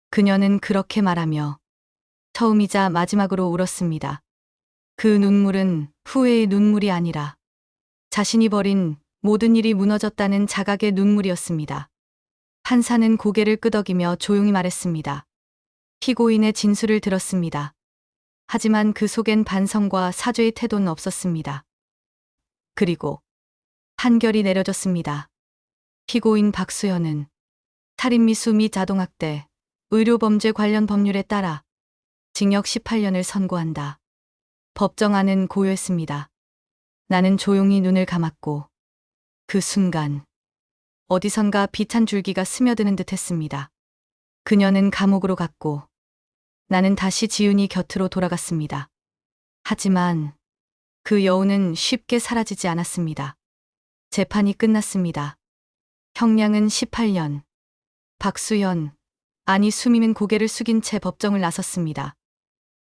그녀는 그렇게 말하며 처음이자 마지막으로 울었습니다. 그 눈물은 후회의 눈물이 아니라 자신이 버린 모든 일이 무너졌다는 자각의 눈물이었습니다. 판사는 고개를 끄덕이며 조용히 말했습니다. 피고인의 진술을 들었습니다. 하지만 그 속엔 반성과 사죄의 태도는 없었습니다. 그리고 판결이 내려졌습니다. 피고인 박수연은 살인미수 및 아동학대, 의료범죄 관련 법률에 따라 징역 18년을 선고한다. 법정안은 고요했습니다. 나는 조용히 눈을 감았고 그 순간 어디선가 빛한 줄기가 스며드는 듯 했습니다. 그녀는 감옥으로 갔고 나는 다시 지훈이 곁으로 돌아갔습니다. 하지만 그 여운은 쉽게 사라지지 않았습니다. 재판이 끝났습니다. 형량은 18년. 박수연, 아니 수미는 고개를 숙인 채 법정을 나섰습니다.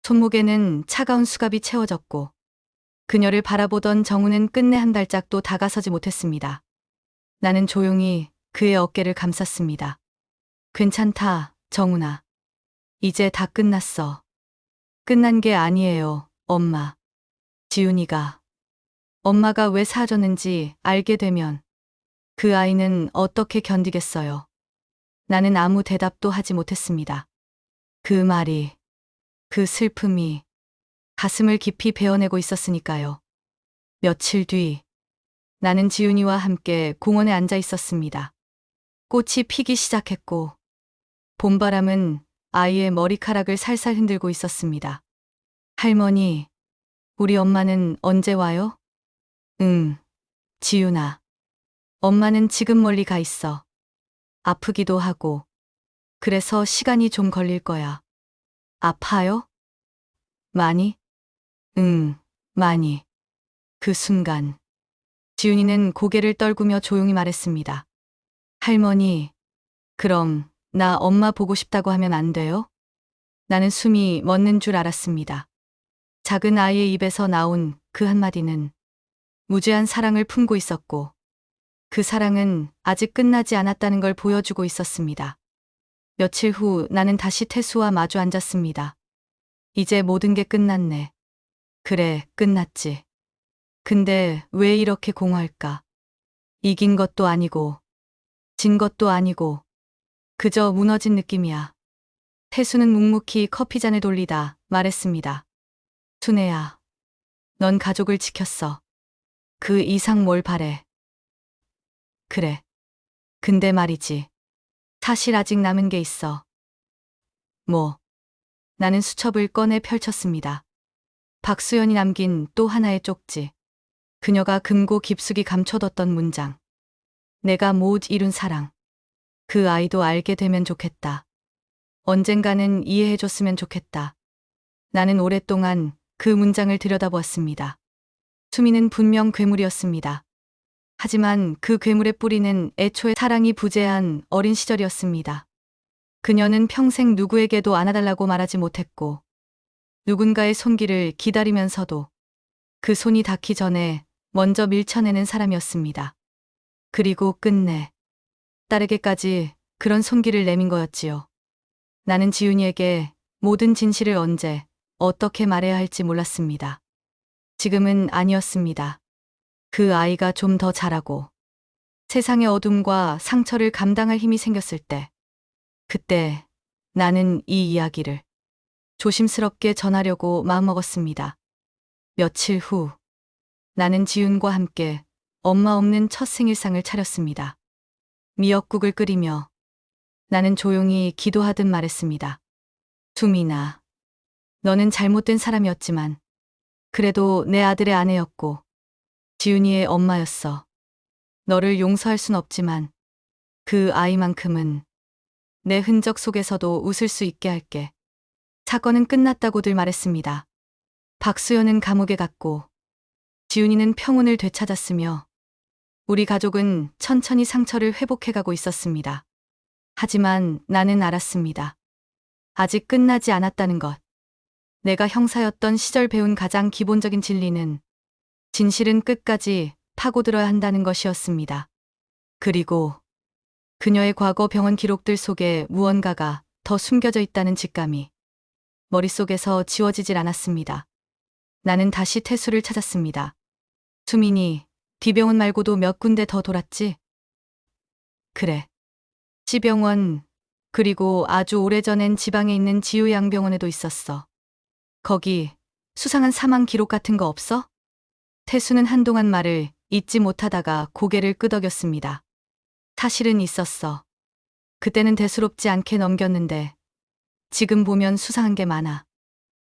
손목에는 차가운 수갑이 채워졌고 그녀를 바라보던 정우는 끝내 한 발짝도 다가서지 못했습니다. 나는 조용히 그의 어깨를 감쌌습니다. 괜찮다, 정훈아. 이제 다 끝났어. 끝난 게 아니에요, 엄마. 지훈이가 엄마가 왜 사라졌는지 알게 되면 그 아이는 어떻게 견디겠어요. 나는 아무 대답도 하지 못했습니다. 그 말이, 그 슬픔이 가슴을 깊이 베어내고 있었으니까요. 며칠 뒤 나는 지훈이와 함께 공원에 앉아 있었습니다. 꽃이 피기 시작했고 봄바람은 아이의 머리카락을 살살 흔들고 있었습니다. 할머니, 우리 엄마는 언제 와요? 응, 지훈아. 엄마는 지금 멀리 가 있어. 아프기도 하고. 그래서 시간이 좀 걸릴 거야. 아파요? 많이? 응, 많이. 그 순간 지훈이는 고개를 떨구며 조용히 말했습니다. 할머니, 그럼 나 엄마 보고 싶다고 하면 안 돼요? 나는 숨이 멎는 줄 알았습니다. 작은 아이의 입에서 나온 그 한마디는 무죄한 사랑을 품고 있었고 그 사랑은 아직 끝나지 않았다는 걸 보여주고 있었습니다. 며칠 후 나는 다시 태수와 마주 앉았습니다. 이제 모든 게 끝났네. 그래, 끝났지. 근데 왜 이렇게 공허할까? 이긴 것도 아니고 진 것도 아니고 그저 무너진 느낌이야. 태수는 묵묵히 커피잔을 돌리다 말했습니다. 순애야, 넌 가족을 지켰어. 그 이상 뭘 바래. 그래. 근데 말이지. 사실 아직 남은 게 있어. 뭐? 나는 수첩을 꺼내 펼쳤습니다. 박수연이 남긴 또 하나의 쪽지. 그녀가 금고 깊숙이 감춰뒀던 문장. 내가 못 이룬 사랑. 그 아이도 알게 되면 좋겠다. 언젠가는 이해해줬으면 좋겠다. 나는 오랫동안 그 문장을 들여다보았습니다. 수미는 분명 괴물이었습니다. 하지만 그 괴물의 뿌리는 애초에 사랑이 부재한 어린 시절이었습니다. 그녀는 평생 누구에게도 안아달라고 말하지 못했고 누군가의 손길을 기다리면서도 그 손이 닿기 전에 먼저 밀쳐내는 사람이었습니다. 그리고 끝내 딸에게까지 그런 손길을 내민 거였지요. 나는 지훈이에게 모든 진실을 언제 어떻게 말해야 할지 몰랐습니다. 지금은 아니었습니다. 그 아이가 좀 더 자라고 세상의 어둠과 상처를 감당할 힘이 생겼을 때, 그때 나는 이 이야기를 조심스럽게 전하려고 마음먹었습니다. 며칠 후 나는 지훈과 함께 엄마 없는 첫 생일상을 차렸습니다. 미역국을 끓이며 나는 조용히 기도하듯 말했습니다. 수민아, 너는 잘못된 사람이었지만 그래도 내 아들의 아내였고 지훈이의 엄마였어. 너를 용서할 순 없지만 그 아이만큼은 내 흔적 속에서도 웃을 수 있게 할게. 사건은 끝났다고들 말했습니다. 박수연은 감옥에 갔고 지훈이는 평온을 되찾았으며 우리 가족은 천천히 상처를 회복해가고 있었습니다. 하지만 나는 알았습니다. 아직 끝나지 않았다는 것. 내가 형사였던 시절 배운 가장 기본적인 진리는 진실은 끝까지 파고들어야 한다는 것이었습니다. 그리고 그녀의 과거 병원 기록들 속에 무언가가 더 숨겨져 있다는 직감이 머릿속에서 지워지질 않았습니다. 나는 다시 태수를 찾았습니다. 수민이 D병원 말고도 몇 군데 더 돌았지? 그래. C병원, 그리고 아주 오래전엔 지방에 있는 지우양병원에도 있었어. 거기 수상한 사망 기록 같은 거 없어? 태수는 한동안 말을 잊지 못하다가 고개를 끄덕였습니다. 사실은 있었어. 그때는 대수롭지 않게 넘겼는데 지금 보면 수상한 게 많아.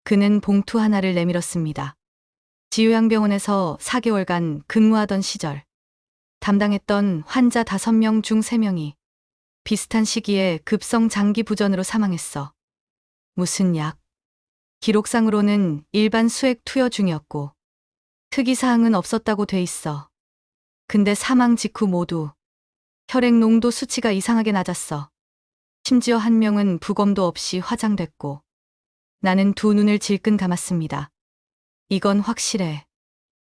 그는 봉투 하나를 내밀었습니다. 지우양병원에서 4개월간 근무하던 시절 담당했던 환자 5명 중 3명이 비슷한 시기에 급성 장기 부전으로 사망했어. 무슨 약? 기록상으로는 일반 수액 투여 중이었고 특이사항은 없었다고 돼 있어. 근데 사망 직후 모두 혈액 농도 수치가 이상하게 낮았어. 심지어 한 명은 부검도 없이 화장됐고 나는 두 눈을 질끈 감았습니다. 이건 확실해.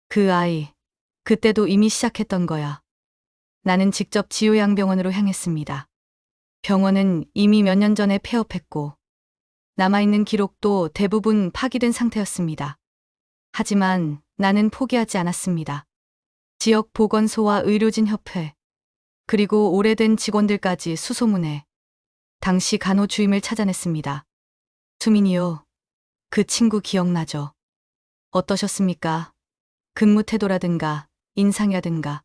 그 아이, 그때도 이미 시작했던 거야. 나는 직접 지우양병원으로 향했습니다. 병원은 이미 몇 년 전에 폐업했고 남아있는 기록도 대부분 파기된 상태였습니다. 하지만 나는 포기하지 않았습니다. 지역 보건소와 의료진 협회, 그리고 오래된 직원들까지 수소문해 당시 간호 주임을 찾아냈습니다. 수민이요. 그 친구 기억나죠? 어떠셨습니까? 근무 태도라든가 인상이라든가.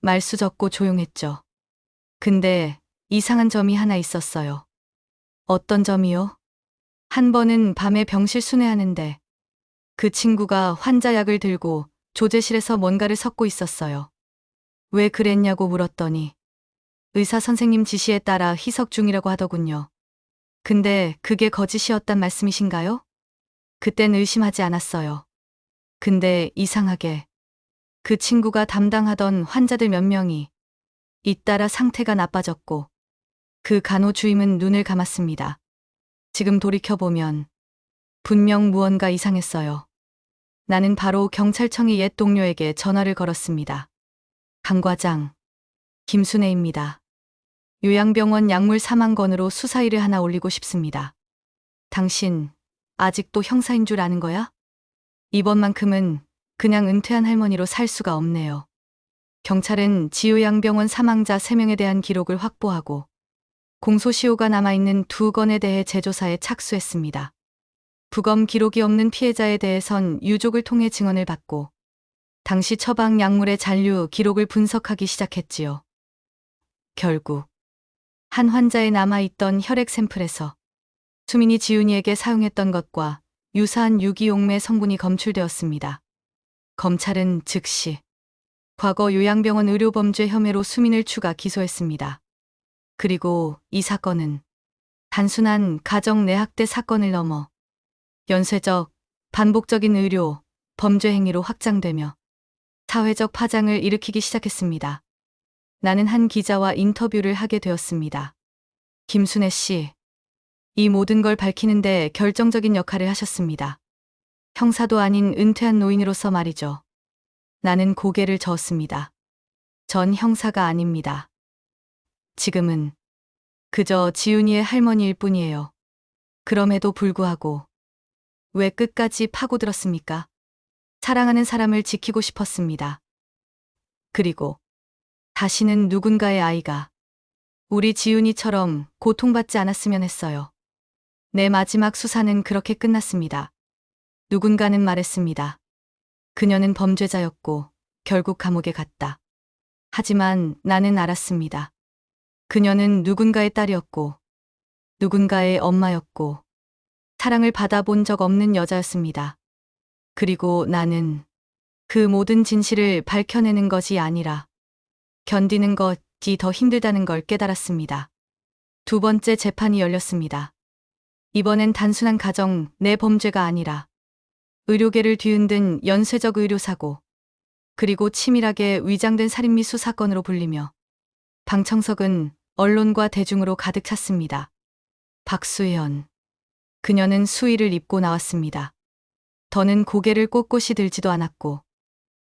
말수 적고 조용했죠. 근데 이상한 점이 하나 있었어요. 어떤 점이요? 한 번은 밤에 병실 순회하는데 그 친구가 환자 약을 들고 조제실에서 뭔가를 섞고 있었어요. 왜 그랬냐고 물었더니 의사 선생님 지시에 따라 희석 중이라고 하더군요. 근데 그게 거짓이었단 말씀이신가요? 그땐 의심하지 않았어요. 근데 이상하게 그 친구가 담당하던 환자들 몇 명이 잇따라 상태가 나빠졌고 그 간호주임은 눈을 감았습니다. 지금 돌이켜보면 분명 무언가 이상했어요. 나는 바로 경찰청의 옛 동료에게 전화를 걸었습니다. 강 과장, 김순애입니다. 요양병원 약물 사망 건으로 수사일을 하나 올리고 싶습니다. 당신 아직도 형사인 줄 아는 거야? 이번만큼은 그냥 은퇴한 할머니로 살 수가 없네요. 경찰은 지요양병원 사망자 3명에 대한 기록을 확보하고 공소시효가 남아있는 2건에 대해 재조사에 착수했습니다. 부검 기록이 없는 피해자에 대해선 유족을 통해 증언을 받고 당시 처방 약물의 잔류 기록을 분석하기 시작했지요. 결국 한 환자에 남아있던 혈액 샘플에서 수민이 지훈이에게 사용했던 것과 유사한 유기용매 성분이 검출되었습니다. 검찰은 즉시 과거 요양병원 의료범죄 혐의로 수민을 추가 기소했습니다. 그리고 이 사건은 단순한 가정 내학대 사건을 넘어 연쇄적, 반복적인 의료, 범죄 행위로 확장되며 사회적 파장을 일으키기 시작했습니다. 나는 한 기자와 인터뷰를 하게 되었습니다. 김순애 씨, 이 모든 걸 밝히는데 결정적인 역할을 하셨습니다. 형사도 아닌 은퇴한 노인으로서 말이죠. 나는 고개를 저었습니다. 전 형사가 아닙니다. 지금은 그저 지훈이의 할머니일 뿐이에요. 그럼에도 불구하고 왜 끝까지 파고들었습니까? 사랑하는 사람을 지키고 싶었습니다. 그리고 다시는 누군가의 아이가 우리 지훈이처럼 고통받지 않았으면 했어요. 내 마지막 수사는 그렇게 끝났습니다. 누군가는 말했습니다. 그녀는 범죄자였고 결국 감옥에 갔다. 하지만 나는 알았습니다. 그녀는 누군가의 딸이었고 누군가의 엄마였고 사랑을 받아본 적 없는 여자였습니다. 그리고 나는 그 모든 진실을 밝혀내는 것이 아니라 견디는 것이 더 힘들다는 걸 깨달았습니다. 두 번째 재판이 열렸습니다. 이번엔 단순한 가정 내 범죄가 아니라 의료계를 뒤흔든 연쇄적 의료사고, 그리고 치밀하게 위장된 살인미수 사건으로 불리며 방청석은 언론과 대중으로 가득 찼습니다. 박수현. 그녀는 수의를 입고 나왔습니다. 더는 고개를 꼿꼿이 들지도 않았고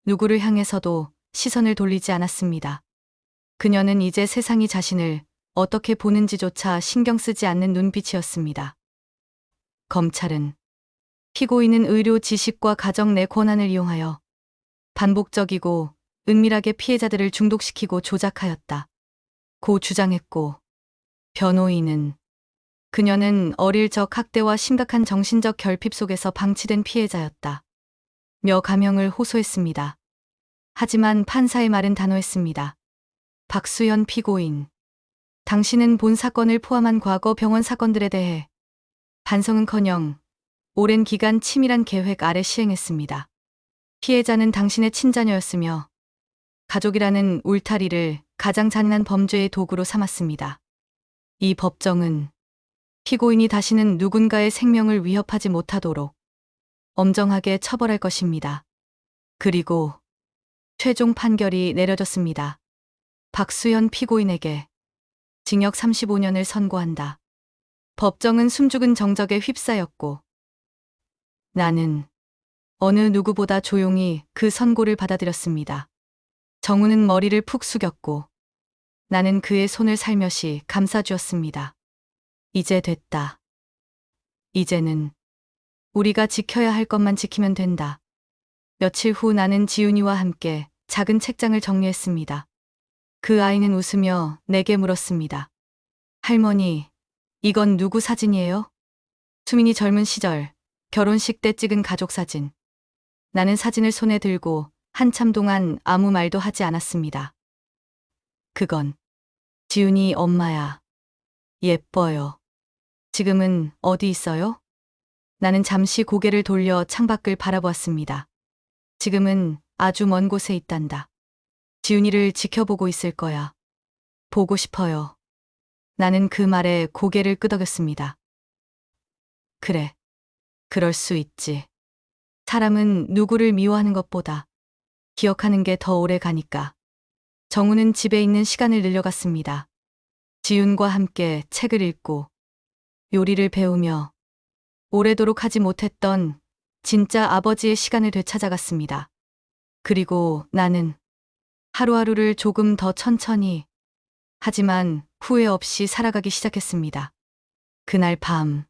누구를 향해서도 시선을 돌리지 않았습니다. 그녀는 이제 세상이 자신을 어떻게 보는지조차 신경 쓰지 않는 눈빛이었습니다. 검찰은 피고인은 의료 지식과 가정 내 권한을 이용하여 반복적이고 은밀하게 피해자들을 중독시키고 조작하였다. 고 주장했고 변호인은 그녀는 어릴 적 학대와 심각한 정신적 결핍 속에서 방치된 피해자였다. 며 감형을 호소했습니다. 하지만 판사의 말은 단호했습니다. 박수현 피고인. 당신은 본 사건을 포함한 과거 병원 사건들에 대해 반성은커녕 오랜 기간 치밀한 계획 아래 시행했습니다. 피해자는 당신의 친자녀였으며 가족이라는 울타리를 가장 잔인한 범죄의 도구로 삼았습니다. 이 법정은 피고인이 다시는 누군가의 생명을 위협하지 못하도록 엄정하게 처벌할 것입니다. 그리고 최종 판결이 내려졌습니다. 박수현 피고인에게 징역 35년을 선고한다. 법정은 숨죽은 정적에 휩싸였고 나는 어느 누구보다 조용히 그 선고를 받아들였습니다. 정우는 머리를 푹 숙였고 나는 그의 손을 살며시 감싸주었습니다. 이제 됐다. 이제는 우리가 지켜야 할 것만 지키면 된다. 며칠 후 나는 지훈이와 함께 작은 책장을 정리했습니다. 그 아이는 웃으며 내게 물었습니다. 할머니, 이건 누구 사진이에요? 수민이 젊은 시절 결혼식 때 찍은 가족 사진. 나는 사진을 손에 들고 한참 동안 아무 말도 하지 않았습니다. 그건 지훈이 엄마야. 예뻐요. 지금은 어디 있어요? 나는 잠시 고개를 돌려 창밖을 바라보았습니다. 지금은 아주 먼 곳에 있단다. 지훈이를 지켜보고 있을 거야. 보고 싶어요. 나는 그 말에 고개를 끄덕였습니다. 그래. 그럴 수 있지. 사람은 누구를 미워하는 것보다 기억하는 게 더 오래 가니까. 정우는 집에 있는 시간을 늘려갔습니다. 지윤과 함께 책을 읽고 요리를 배우며 오래도록 하지 못했던 진짜 아버지의 시간을 되찾아갔습니다. 그리고 나는 하루하루를 조금 더 천천히 하지만 후회 없이 살아가기 시작했습니다. 그날 밤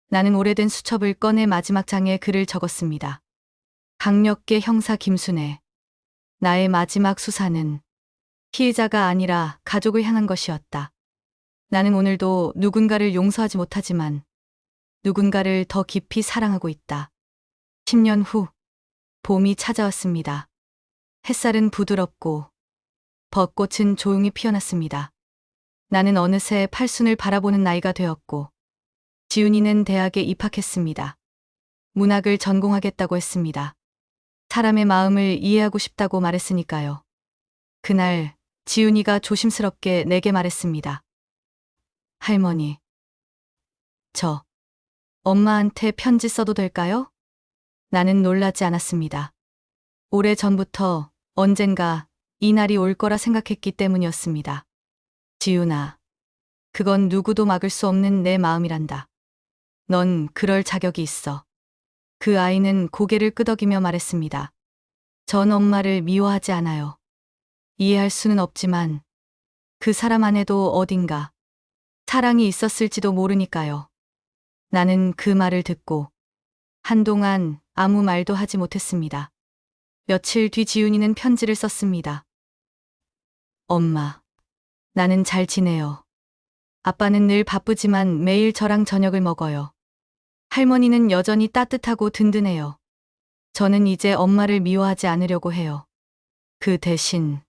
나는 오래된 수첩을 꺼내 마지막 장에 글을 적었습니다. 강력계 형사 김순애. 나의 마지막 수사는 피해자가 아니라 가족을 향한 것이었다. 나는 오늘도 누군가를 용서하지 못하지만 누군가를 더 깊이 사랑하고 있다. 10년 후 봄이 찾아왔습니다. 햇살은 부드럽고 벚꽃은 조용히 피어났습니다. 나는 어느새 팔순을 바라보는 나이가 되었고 지훈이는 대학에 입학했습니다. 문학을 전공하겠다고 했습니다. 사람의 마음을 이해하고 싶다고 말했으니까요. 그날 지훈이가 조심스럽게 내게 말했습니다. 할머니, 저 엄마한테 편지 써도 될까요? 나는 놀라지 않았습니다. 오래전부터 언젠가 이 날이 올 거라 생각했기 때문이었습니다. 지훈아, 그건 누구도 막을 수 없는 내 마음이란다. 넌 그럴 자격이 있어. 그 아이는 고개를 끄덕이며 말했습니다. 전 엄마를 미워하지 않아요. 이해할 수는 없지만 그 사람 안에도 어딘가 사랑이 있었을지도 모르니까요. 나는 그 말을 듣고 한동안 아무 말도 하지 못했습니다. 며칠 뒤 지훈이는 편지를 썼습니다. 엄마, 나는 잘 지내요. 아빠는 늘 바쁘지만 매일 저랑 저녁을 먹어요. 할머니는 여전히 따뜻하고 든든해요. 저는 이제 엄마를 미워하지 않으려고 해요. 그 대신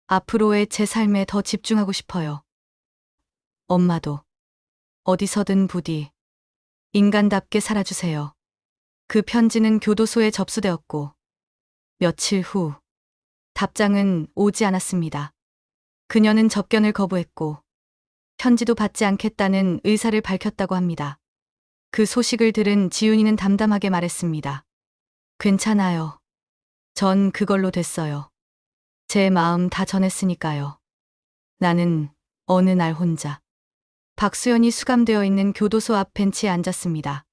앞으로의 제 삶에 더 집중하고 싶어요. 엄마도 어디서든 부디 인간답게 살아주세요. 그 편지는 교도소에 접수되었고 며칠 후 답장은 오지 않았습니다. 그녀는 접견을 거부했고 편지도 받지 않겠다는 의사를 밝혔다고 합니다. 그 소식을 들은 지훈이는 담담하게 말했습니다. 괜찮아요. 전 그걸로 됐어요. 제 마음 다 전했으니까요. 나는 어느 날 혼자 박수연이 수감되어 있는 교도소 앞 벤치에 앉았습니다.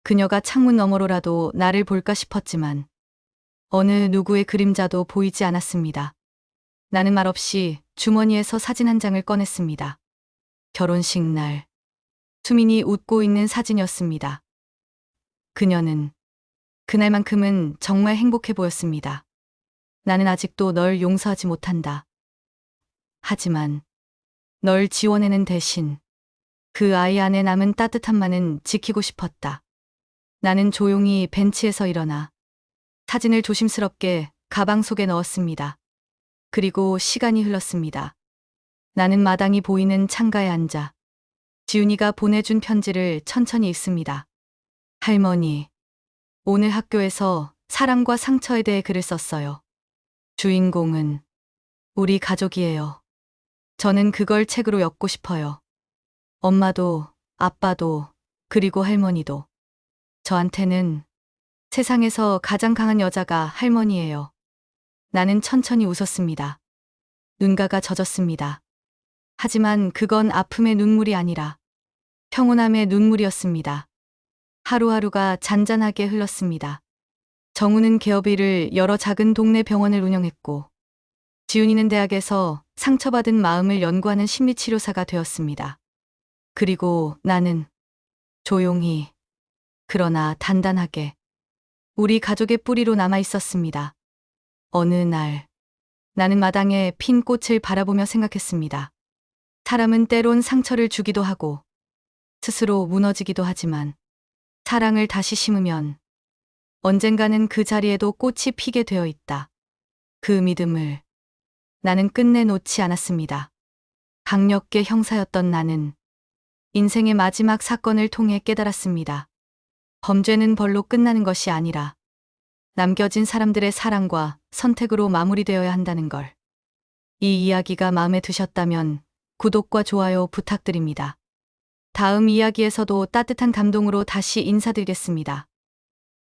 그녀가 창문 너머로라도 나를 볼까 싶었지만 어느 누구의 그림자도 보이지 않았습니다. 나는 말없이 주머니에서 사진 한 장을 꺼냈습니다. 결혼식 날 수민이 웃고 있는 사진이었습니다. 그녀는 그날만큼은 정말 행복해 보였습니다. 나는 아직도 널 용서하지 못한다. 하지만 널 지워내는 대신 그 아이 안에 남은 따뜻함만은 지키고 싶었다. 나는 조용히 벤치에서 일어나 사진을 조심스럽게 가방 속에 넣었습니다. 그리고 시간이 흘렀습니다. 나는 마당이 보이는 창가에 앉아 지훈이가 보내준 편지를 천천히 읽습니다. 할머니, 오늘 학교에서 사랑과 상처에 대해 글을 썼어요. 주인공은 우리 가족이에요. 저는 그걸 책으로 엮고 싶어요. 엄마도, 아빠도, 그리고 할머니도. 저한테는 세상에서 가장 강한 여자가 할머니예요. 나는 천천히 웃었습니다. 눈가가 젖었습니다. 하지만 그건 아픔의 눈물이 아니라 평온함의 눈물이었습니다. 하루하루가 잔잔하게 흘렀습니다. 정우는 개업일을 여러 작은 동네 병원을 운영했고 지훈이는 대학에서 상처받은 마음을 연구하는 심리치료사가 되었습니다. 그리고 나는 조용히 그러나 단단하게 우리 가족의 뿌리로 남아 있었습니다. 어느 날 나는 마당에 핀 꽃을 바라보며 생각했습니다. 사람은 때론 상처를 주기도 하고 스스로 무너지기도 하지만 사랑을 다시 심으면 언젠가는 그 자리에도 꽃이 피게 되어 있다. 그 믿음을 나는 끝내 놓지 않았습니다. 강력계 형사였던 나는 인생의 마지막 사건을 통해 깨달았습니다. 범죄는 벌로 끝나는 것이 아니라 남겨진 사람들의 사랑과 선택으로 마무리되어야 한다는 걸. 이 이야기가 마음에 드셨다면 구독과 좋아요 부탁드립니다. 다음 이야기에서도 따뜻한 감동으로 다시 인사드리겠습니다.